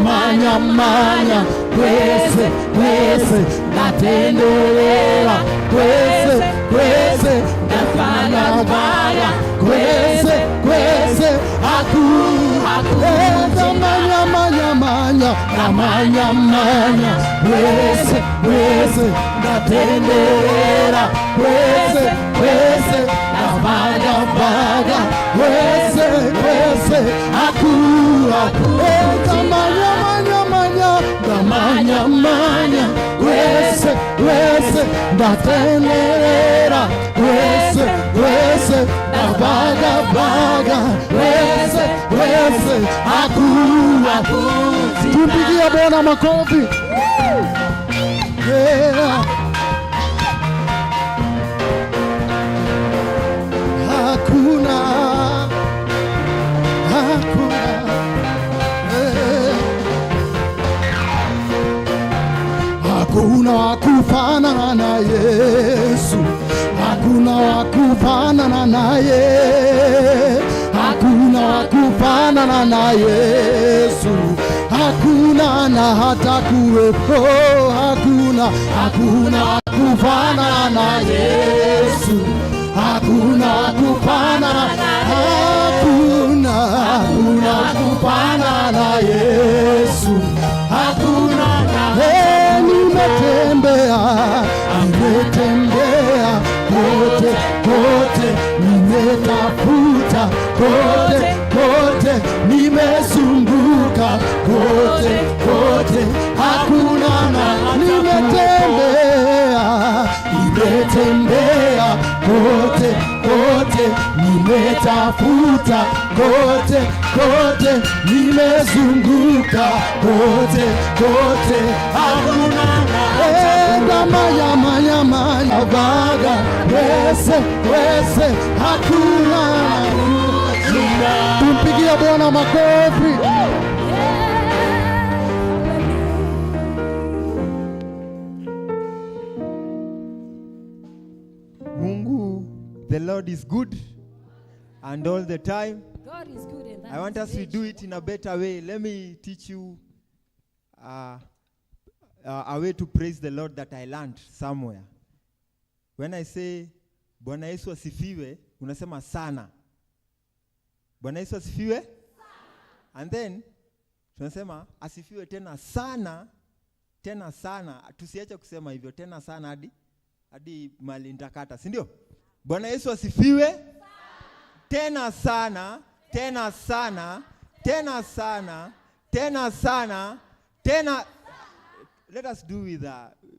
manya manya kwese kwese ndatenderera kwese kwese ndafanya kwese kwese manya manya manya manya manya kwese kwese ndatenderera kwese kwese ndafanya kwese kwese manya manya kwese kwese ndatenderera kwese kwese ndavagabaga kwese kwese tumpigie Bwana makofi. Yeah. Hakuna hakuna wakufanana na Yesu, hakuna wakufanana naye, hakuna wakufanana na Yesu, hakuna na hata kuwepo, hakuna wakufanana na Yesu, hakuna wakufanana, hakuna wakufanana na Yesu, hakuna nimetembea kote kote, nimetafuta kote kote, nimezunguka kote kote, hakuna na nimetembea kote kote, nimetafuta kote kote, nimezunguka kote kote, hakuna manya manya baga kwese kwese, hakuna. Tumpigie Bwana makofi. Mungu, the Lord is good and all the time. God is good and that I want is us to great. do it in a better way. Let me teach you a way to praise the Lord that I learned somewhere. When I say Bwana Yesu asifiwe, unasema sana. Bwana Yesu asifiwe? And then tunasema asifiwe tena sana, tena sana. Tusiache kusema hivyo tena sana hadi mali nitakata, si ndio? Bwana Yesu asifiwe? Tena sana, tena sana, tena sana, tena sana, tena. Let us do with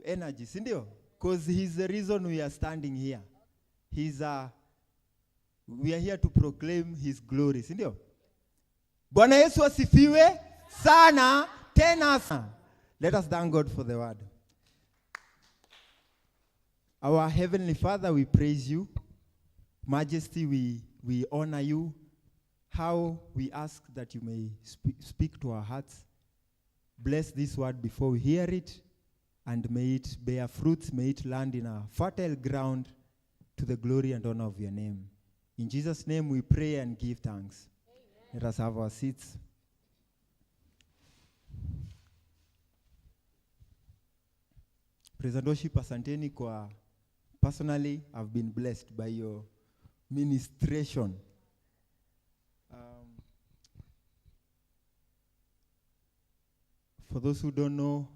energy, si ndio? Because he's the reason we are standing here. We are here to proclaim his glory, si ndio? Bwana Yesu asifiwe sana, tena sana. Let us thank God for the word. Our Heavenly Father, we praise you. Majesty, we honor you. How we ask that you may speak to our hearts. Bless this word before we hear it, and may it bear fruits, may it land in a fertile ground to the glory and honor of your name. In Jesus' name we pray and give thanks. Amen. Let us have our seats. Praise and worship, asanteni kwa. Personally, I've been blessed by your ministration. For those who don't know,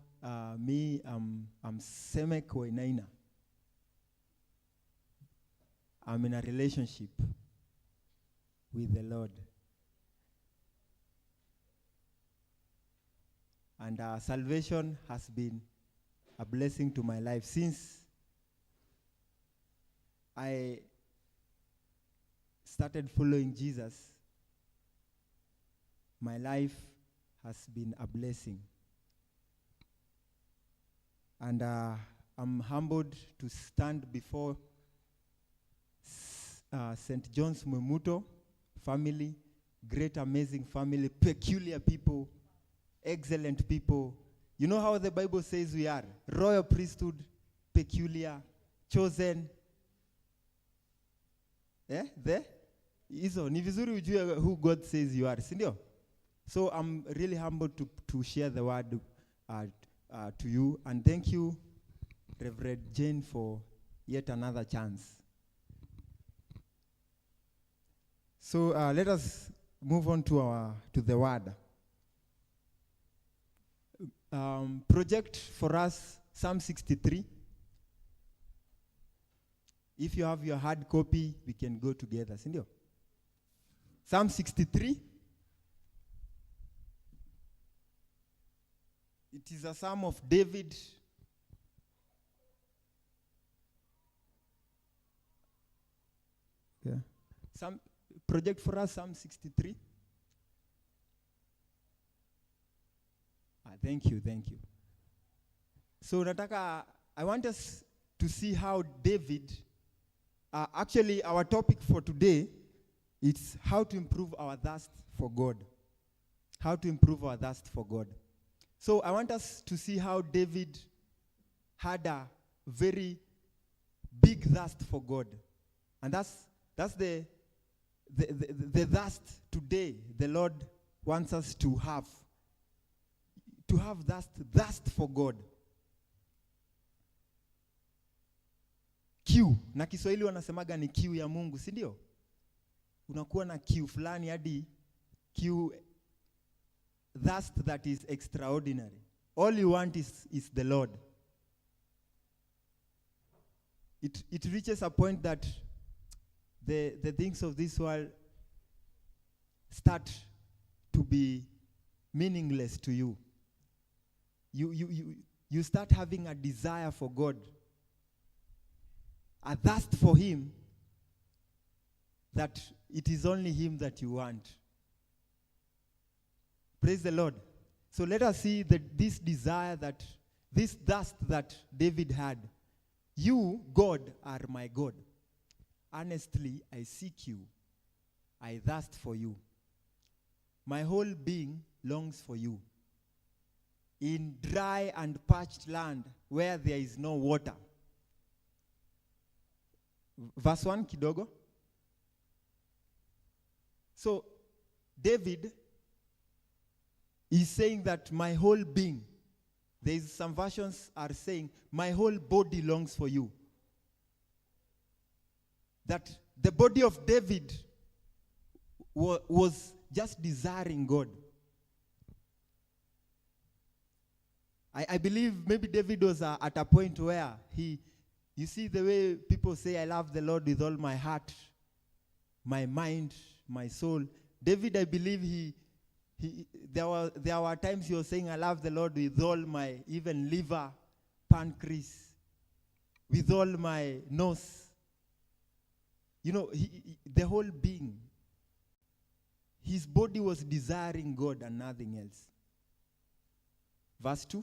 me, I'm Semek Wainaina. I'm in a relationship with the Lord. And salvation has been a blessing to my life. Since I started following Jesus, my life has been a blessing. And I'm humbled to stand before St. John's Mwemuto family, great, amazing family, peculiar people, excellent people. You know how the Bible says we are? Royal priesthood, peculiar, chosen. There? Izo, ni vizuri ujue who God says you are, sindio? So I'm really humbled to share the word to you. And thank you, Reverend Jane, for yet another chance. So let us move on to the word. Project for us Psalm 63. If you have your hard copy, we can go together. Sindio? Psalm 63. It is a psalm of David. Yeah. Project for us Psalm 63. Thank you. So nataka, I want us to see how David, actually our topic for today, it's how to improve our thirst for God. How to improve our thirst for God. So I want us to see how David had a very big thirst for God. And that's the thirst today the Lord wants us to have. To have thirst for God. Kiu. Na Kiswahili wanasemaga ni kiu ya Mungu, si ndio? Unakuwa na kiu fulani hadi kiu, thirst that is extraordinary. All you want is the Lord. It reaches a point that the things of this world start to be meaningless to you. You start having a desire for God, a thirst for Him, that it is only Him that you want. Praise the Lord. So let us see this desire, this thirst that David had. You, God, are my God. Honestly, I seek you. I thirst for you. My whole being longs for you. In dry and parched land where there is no water. Verse 1 kidogo. So David is saying that my whole being, some versions are saying my whole body longs for you. That the body of David was just desiring God. I believe maybe David was at a point where you see the way people say, I love the Lord with all my heart, my mind, my soul. David, I believe there were times he was saying, I love the Lord with all my, even liver, pancreas, with all my nose. You know, the whole being. His body was desiring God and nothing else. Verse 2.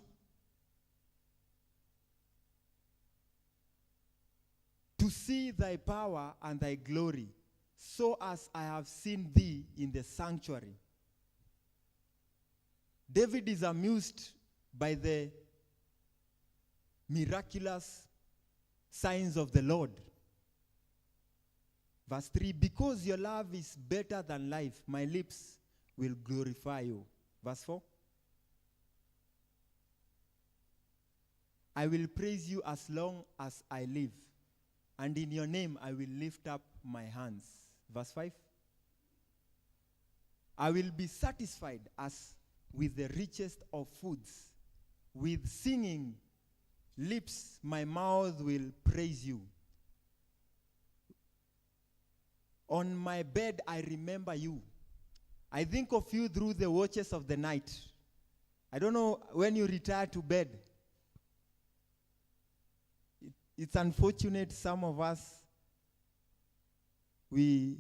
To see thy power and thy glory, so as I have seen thee in the sanctuary. David is amused by the miraculous signs of the Lord. Verse 3, because your love is better than life, my lips will glorify you. Verse 4, I will praise you as long as I live, and in your name I will lift up my hands. Verse 5, I will be satisfied as with the richest of foods. With singing lips, my mouth will praise you. On my bed, I remember you. I think of you through the watches of the night. I don't know when you retire to bed. It's unfortunate some of us, we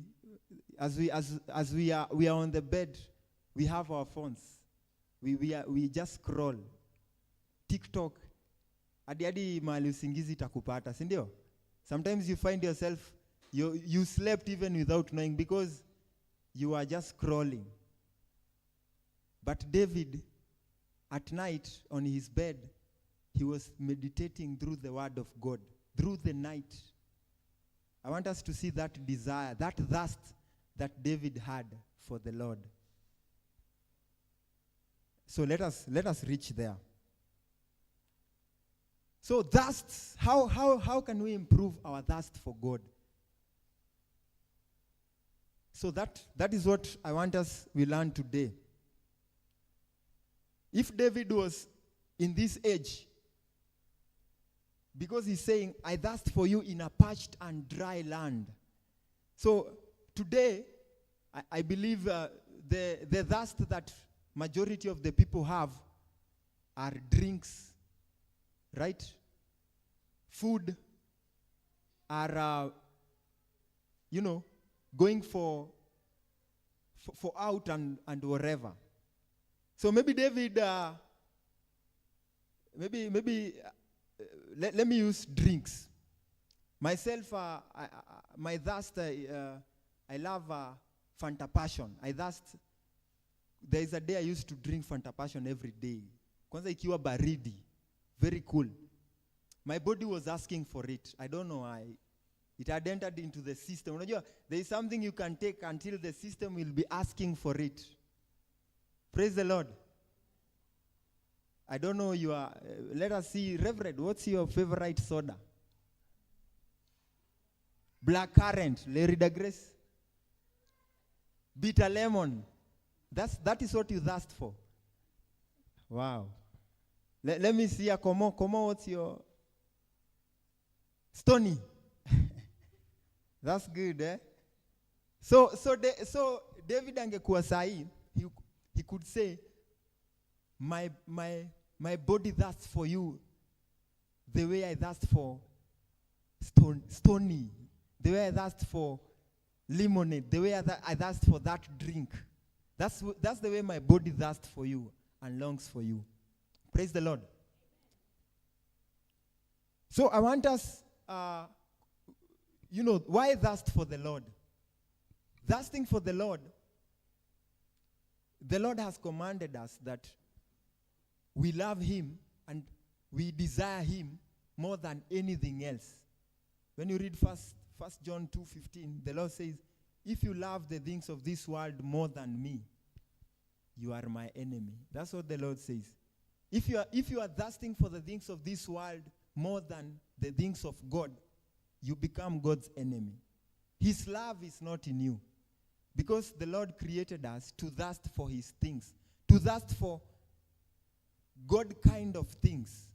are on the bed, we have our phones. We just scroll. TikTok. Hadi mahali usingizi itakupata, si ndio? Sometimes you find yourself you slept even without knowing because you are just scrolling. But David, at night on his bed, he was meditating through the word of God, through the night. I want us to see that desire, that thirst that David had for the Lord. So let us reach there. So thirst, how can we improve our thirst for God? So that is what I want we learn today. If David was in this age, because he's saying, I thirst for you in a parched and dry land. So today, I believe the thirst that majority of the people have are drinks, right? Food, are, going for out and wherever. So maybe David, let me use drinks. Myself, my thirst, I love Fanta Passion. There is a day I used to drink Fanta Passion every day. Kwanza ikiwa baridi, very cool. My body was asking for it. I don't know why. It had entered into the system. There is something you can take until the system will be asking for it. Praise the Lord. I don't know let us see, Reverend, what's your favorite soda? Black currant, Larry Grace. Bitter lemon. That is what you thirst for. Wow. Let me see, Komo, what's your? Stony. That's good, eh? So David angekuwa sahi, he could say, my body thirsts for you the way I thirst for stony, the way I thirst for lemonade, the way I thirst for that drink. That's the way my body thirsts for you and longs for you. Praise the Lord. So I want us, why thirst for the Lord? Thirsting for the Lord has commanded us that we love him and we desire him more than anything else. When you read First John 2:15, the Lord says, if you love the things of this world more than me, you are my enemy. That's what the Lord says. If you are thirsting for the things of this world more than the things of God, you become God's enemy. His love is not in you. Because the Lord created us to thirst for his things, to thirst for God kind of things.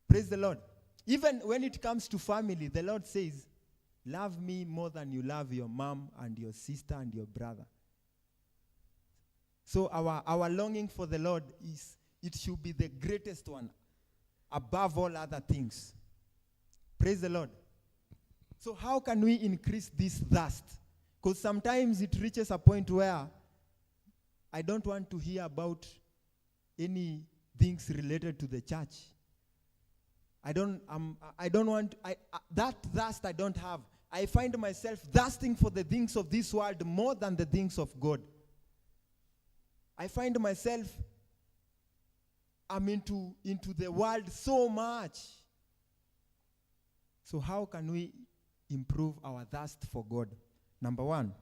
Praise the Lord. Even when it comes to family, the Lord says, love me more than you love your mom and your sister and your brother. So our longing for the Lord it should be the greatest one above all other things. Praise the Lord. So how can we increase this thirst? Because sometimes it reaches a point where I don't want to hear about any things related to the church. That thirst I don't have. I find myself thirsting for the things of this world more than the things of God. I find myself, I'm into the world so much. So how can we improve our thirst for God? Number one,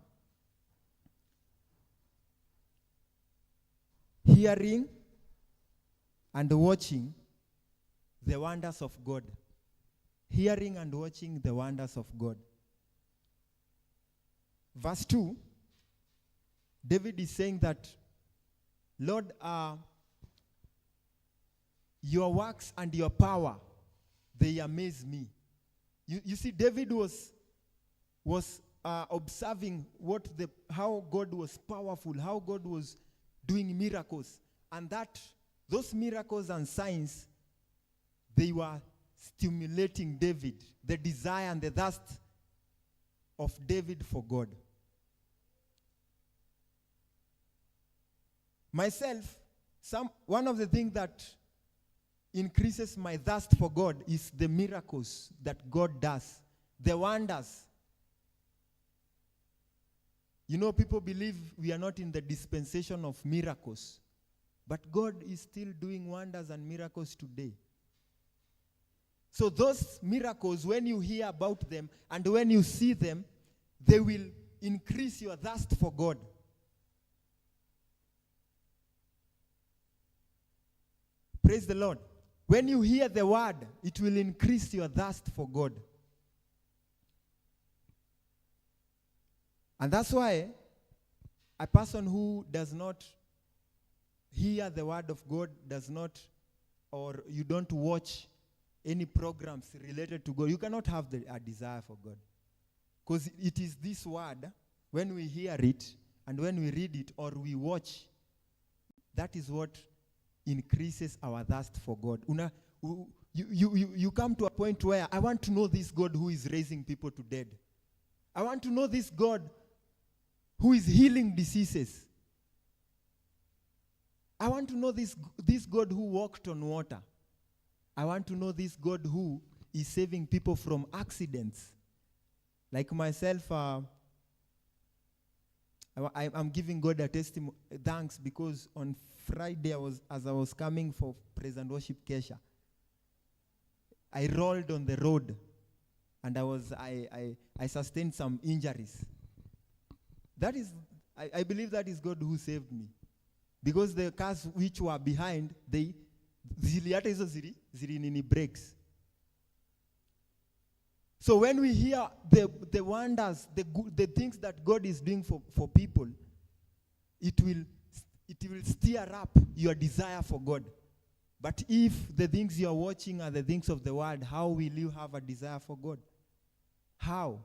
hearing and watching the wonders of God. Hearing and watching the wonders of God. Verse 2, David is saying that Lord, your works and your power, they amaze me. You see, David was observing how God was powerful, how God was doing miracles, and that those miracles and signs, they were stimulating David, the desire and the thirst of David for God. Myself, one of the things that increases my thirst for God is the miracles that God does, the wonders. You know, people believe we are not in the dispensation of miracles, but God is still doing wonders and miracles today. So those miracles, when you hear about them and when you see them, they will increase your thirst for God. Praise the Lord. When you hear the word, it will increase your thirst for God. And that's why a person who does not hear the word of God, or you don't watch any programs related to God, you cannot have a desire for God. Because it is this word, when we hear it, and when we read it, or we watch, that is what increases our thirst for God. You come to a point where I want to know this God who is raising people to dead. I want to know this God who is healing diseases. I want to know this God who walked on water. I want to know this God who is saving people from accidents. Like myself, I'm giving God a testimony, thanks, because on Friday, as I was coming for praise and worship Kesha, I rolled on the road, and I sustained some injuries. That is, I believe that is God who saved me, because the cars which were behind, zili nini breaks. So when we hear the wonders, the things that God is doing for people, it will stir up your desire for God. But if the things you are watching are the things of the world, how will you have a desire for God? How?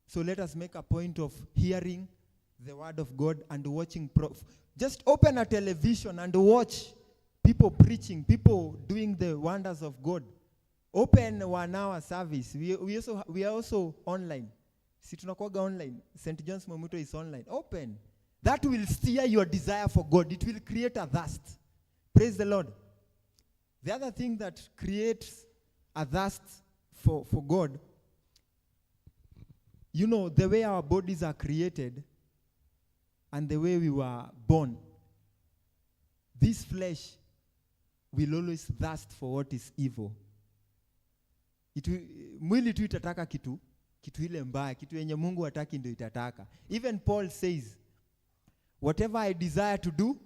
So let us make a point of hearing the word of God and watching. Just open a television and watch people preaching, people doing the wonders of God. Open 1 hour service. We are also online. Si tunakuwaga online. St. John's Momuto is online. Open. That will stir your desire for God. It will create a thirst. Praise the Lord. The other thing that creates a thirst for God, you know, the way our bodies are created and the way we were born, this flesh will always thirst for what is evil. Mwili tu itataka kitu ile mbaya, kitu yenye Mungu hataki ndio itataka. Even Paul says, whatever I desire to do,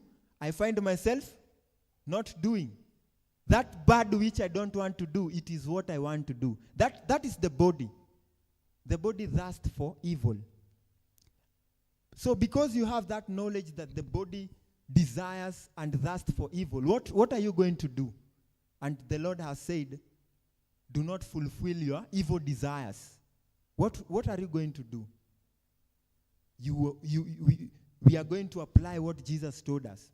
I find myself not doing. That bad which I don't want to do, it is what I want to do. That is the body. The body thirsts for evil. So because you have that knowledge that the body desires and thirsts for evil, what are you going to do? And the Lord has said, do not fulfill your evil desires. What are you going to do? We are going to apply what Jesus told us.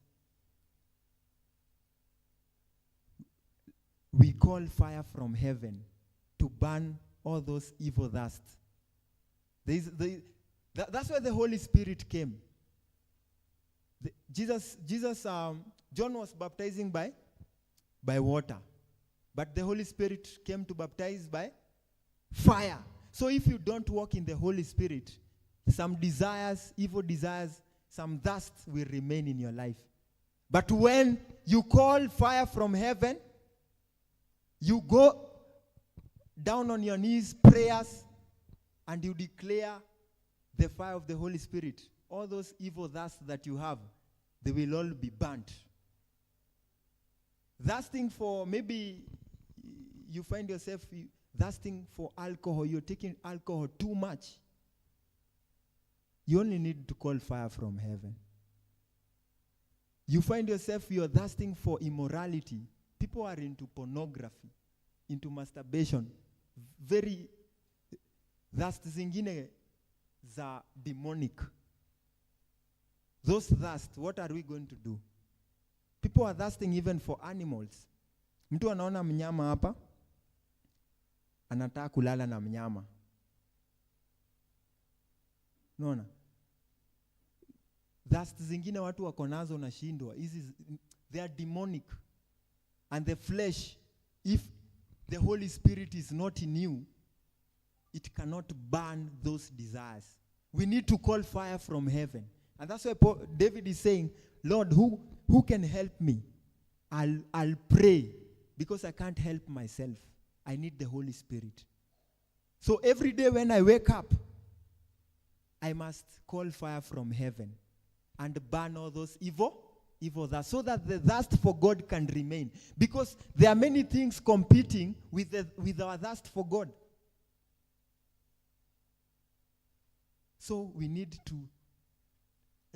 We call fire from heaven to burn all those evil thirsts. That's why the Holy Spirit came. John was baptizing by water. But the Holy Spirit came to baptize by fire. So if you don't walk in the Holy Spirit, some desires, evil desires, some thirst will remain in your life. But when you call fire from heaven, you go down on your knees, prayers, and you declare the fire of the Holy Spirit. All those evil thirsts that you have, they will all be burnt. Thirsting for, maybe you find yourself thirsting for alcohol, you're taking alcohol too much. You only need to call fire from heaven. You find yourself, you're thirsting for immorality. People are into pornography, into masturbation. Very, thirst zingine za demonic. Those thirst, what are we going to do? People are thirsting even for animals. Mtu anaona mnyama hapa, anataka kulala na mnyama. Unaona? Thirst zingine watu wako nazo na shindwa. They are demonic. And the flesh, if the Holy Spirit is not in you, it cannot burn those desires. We need to call fire from heaven. And that's why David is saying, Lord, who can help me? I'll pray because I can't help myself. I need the Holy Spirit. So every day when I wake up, I must call fire from heaven and burn all those evil thoughts, so that the thirst for God can remain. Because there are many things competing with our thirst for God. So we need to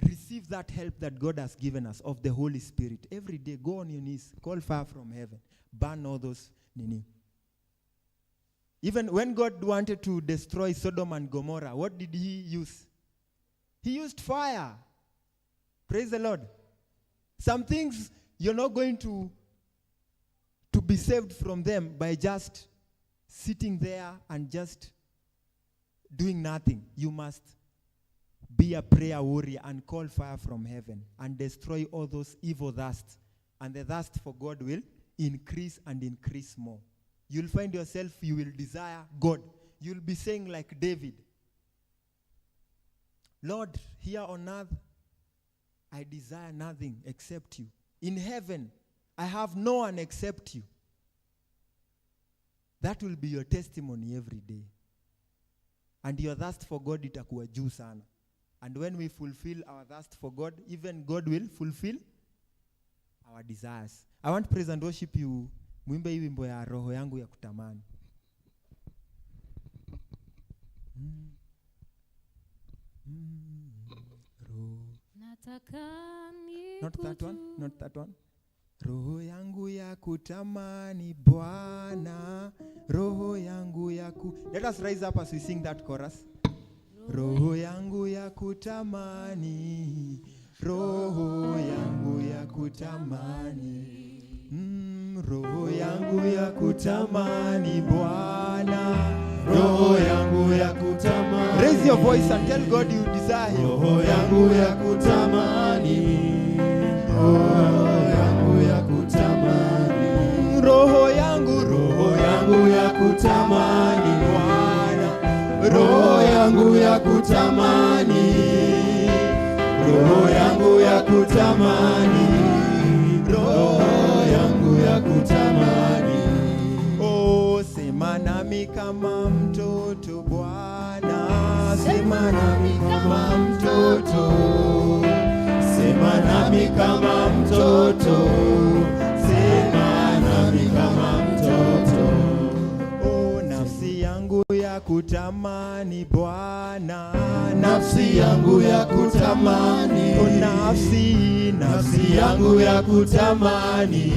receive that help that God has given us of the Holy Spirit. Every day, go on your knees, call fire from heaven, burn all those nini. Even when God wanted to destroy Sodom and Gomorrah, what did he use? He used fire. Praise the Lord. Some things you're not going to be saved from them by just sitting there and just doing nothing. You must be a prayer warrior and call fire from heaven and destroy all those evil thirsts. And the thirst for God will increase and increase more. You'll find yourself, you will desire God. You'll be saying like David, Lord, here on earth, I desire nothing except you. In heaven, I have no one except you. That will be your testimony every day. And your thirst for God itakuwa juu sana. And when we fulfill our thirst for God, even God will fulfill our desires. I want praise and worship you. Mwimbe hii wimbo ya roho yangu ya kutamani. Not that one, not that one. Roho yangu ya kutamani Bwana, roho yangu ya Let us rise up as we sing that chorus. Roho yangu ya kutamani, roho yangu ya kutamani. Roho yangu ya kutamani Bwana, roho yangu ya kutamani. Raise your voice and tell God you desire him. Roho yangu ya kutamani, roho yangu ya kutamani. Roho yangu ya kutamani Bwana, roho yangu ya kutamani. Roho yangu ya kutamani, roho yangu ya kutamani. Oh, sema nami kama mtoto Bwana, sema nami kama mtoto. Sema nami kama mtoto, sema nami kama mtoto. Oh, nafsi yangu ya kutamani Bwana, nafsi yangu ya kutamani. Oh, nafsi yangu ya kutamani,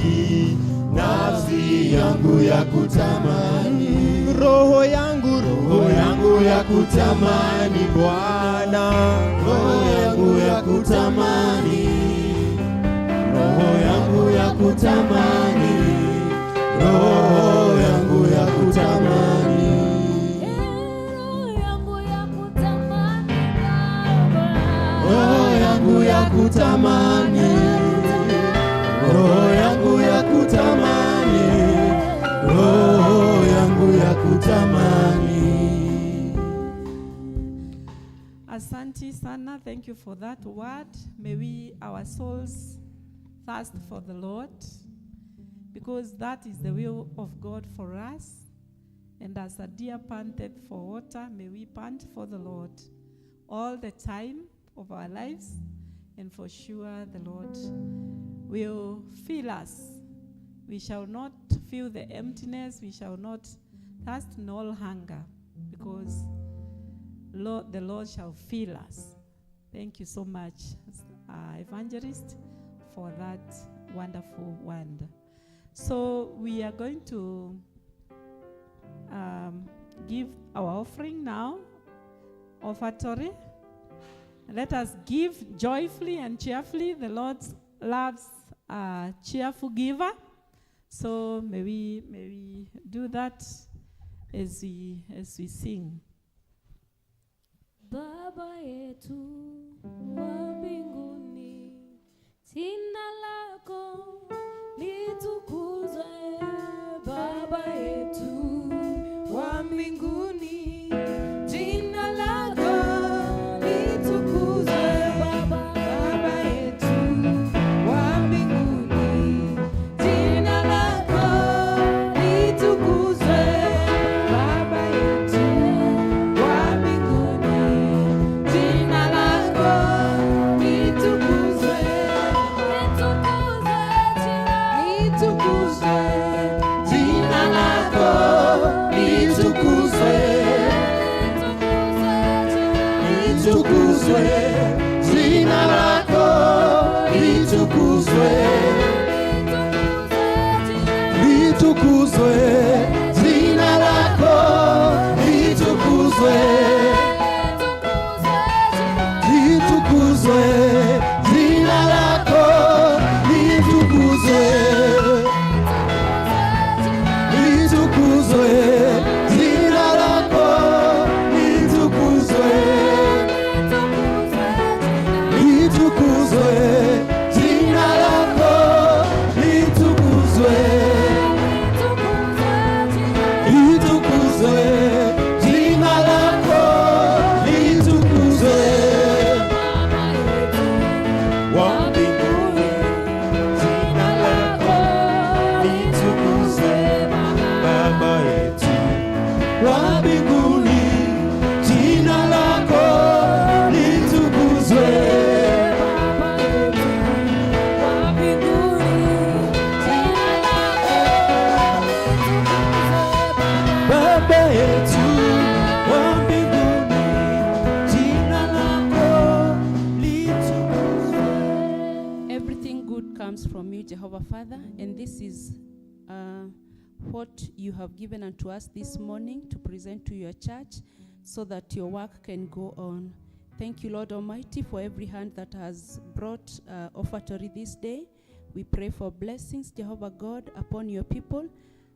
nafsi yangu ya kutamani. Roho yangu ya kutamani Bwana, roho yangu ya kutamani. Roho yangu ya kutamani, roho yangu ya kutamani. Roho yangu ya kutamani, roho yangu ya kutamani, roho yangu ya kutamani. Asante sana. Thank you for that word. May we, our souls, thirst for the Lord, because that is the will of God for us. And as a deer panteth for water, may we pant for the Lord all the time of our lives. And for sure, the Lord will fill us. We shall not feel the emptiness. We shall not thirst nor hunger, because the Lord shall fill us. Thank you so much, Evangelist, for that wonderful word. So we are going to give our offering now, offertory. Let us give joyfully and cheerfully. The Lord loves a cheerful giver. So may we do that as we sing. Baba yetu wa mbinguni, jina lako litukuzwe. Baba yetu wa mbinguni, jina lako litukuzwe. Baba yetu wa mbinguni, jina lako litukuzwe. Baba yetu wa mbinguni, jina lako litukuzwe. Litukuzwe, jina lako litukuzwe. Litukuzwe, jina lako litukuzwe. Litukuzwe, jina lako litukuzwe. Litukuzwe, jina lako litukuzwe. Litukuzwe, jina lako litukuzwe. Litukuzwe, jina lako litukuzwe. Litukuzwe, jina lako litukuzwe. Wa mbinguni, jina lako litukuzwe. Baba yetu wa mbinguni, jina lako litukuzwe. Baba yetu wa mbinguni, jina lako litukuzwe. Everything good comes from you, Jehovah Father, and this is what you have given unto us this morning to present to your church so that your work can go on. Thank you, Lord Almighty, for every hand that has brought offertory this day. We pray for blessings, Jehovah God, upon your people.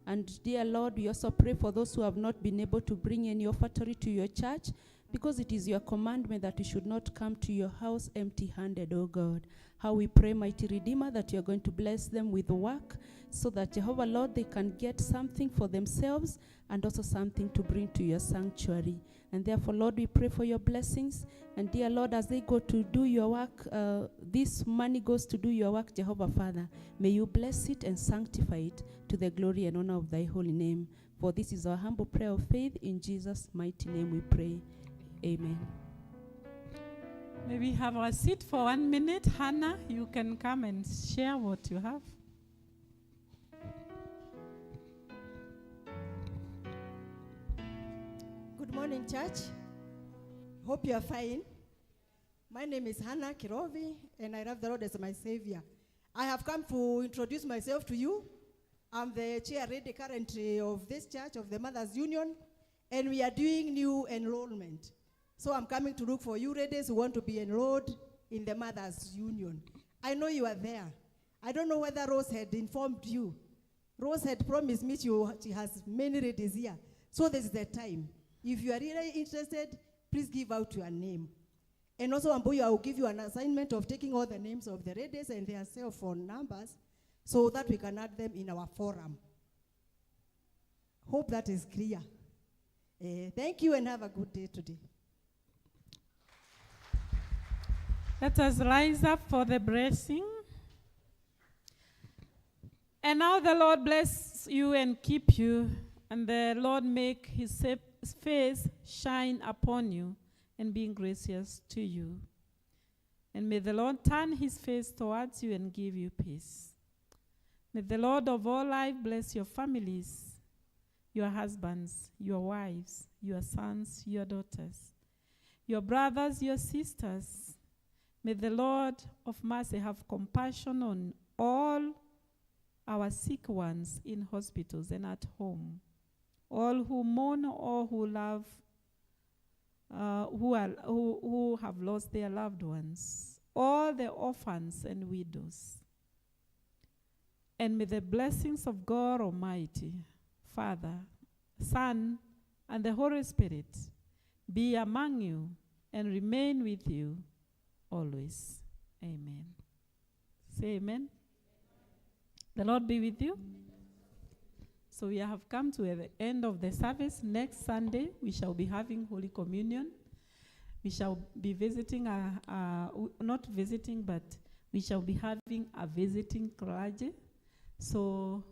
And dear Lord, we also pray for those who have not been able to bring any offertory to your church, because it is your commandment that we should not come to your house empty-handed, O God. How we pray, mighty Redeemer, that you are going to bless them with work, so that, Jehovah Lord, they can get something for themselves and also something to bring to your sanctuary. And therefore, Lord, we pray for your blessings. And dear Lord, as they go to do your work, this money goes to do your work, Jehovah Father. May you bless it and sanctify it to the glory and honor of thy holy name. For this is our humble prayer of faith. In Jesus' mighty name we pray. Amen. May we have our seat for 1 minute. Hannah, you can come and share what you have. Good morning, church. Hope you are fine. My name is Hannah Kirovi, and I love the Lord as my Savior. I have come to introduce myself to you. I'm the chair lady currently of this church, of the Mothers Union, and we are doing new enrollment. So I'm coming to look for you ladies who want to be enrolled in the Mothers Union. I know you are there. I don't know whether Rose had informed you. Rose had promised me she has many ladies here. So this is the time. If you are really interested, please give out your name. And also, Amboyo, I will give you an assignment of taking all the names of the ladies and their cell phone numbers so that we can add them in our forum. Hope that is clear. Thank you and have a good day today. Let us rise up for the blessing. And now the Lord bless you and keep you, and the Lord make his face shine upon you and be gracious to you. And may the Lord turn his face towards you and give you peace. May the Lord of all life bless your families, your husbands, your wives, your sons, your daughters, your brothers, your sisters, May the Lord of mercy have compassion on all our sick ones in hospitals and at home, all who mourn or who love, who have lost their loved ones, all the orphans and widows. And may the blessings of God Almighty, Father, Son, and the Holy Spirit be among you and remain with you always. Amen. Say amen. The Lord be with you. So we have come to the end of the service. Next Sunday, we shall be having Holy Communion. We shall be visiting, not visiting, but we shall be having a visiting clergy. So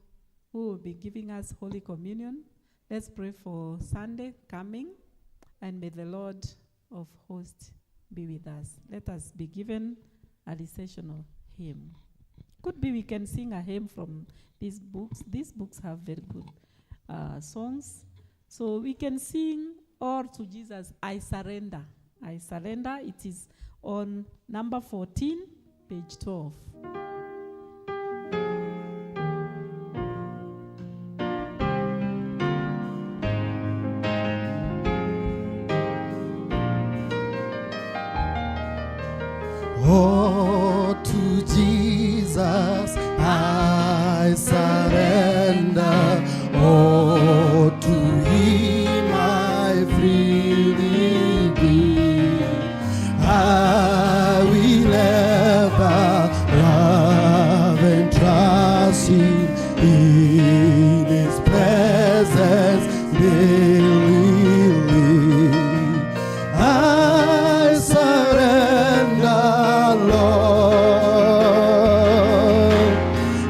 who will be giving us Holy Communion? Let's pray for Sunday coming, and may the Lord of hosts be with us. Let us be given a recessional hymn. Could be we can sing a hymn from these books. These books have very good songs. So we can sing All to Jesus, I Surrender. I Surrender. It is on number 14, page 12. Oh, to Jesus I surrender. Oh, to Him I freely give. I will ever love and trust Him in His presence daily. I surrender, Lord.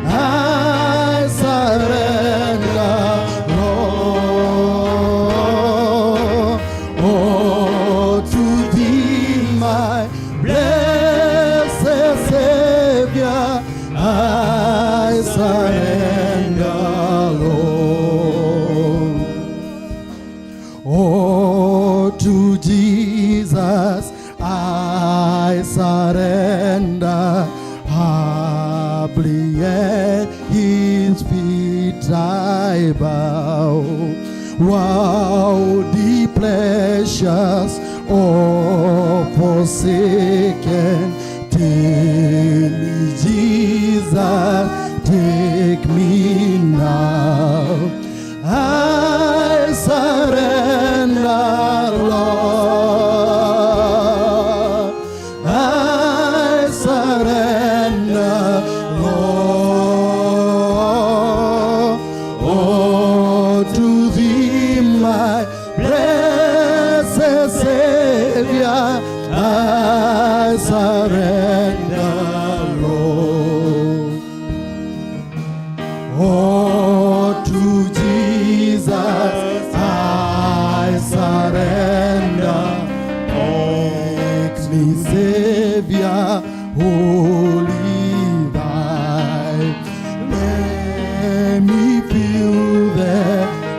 I surrender, Lord. Oh, to Thee, my blessed Savior, I surrender, Lord. Oh, to Jesus I surrender. Humbly at His feet I bow. Wow, the pleasures of forsaken. Take me, Jesus, take me now. I surrender, Lord. I surrender, Lord. Oh, to Thee, my blessed Savior, I surrender, Lord. Oh, to Jesus I surrender. Make me Savior, holy Thine. Let me feel the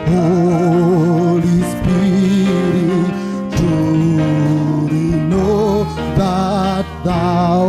Holy Spirit. Truly know that Thou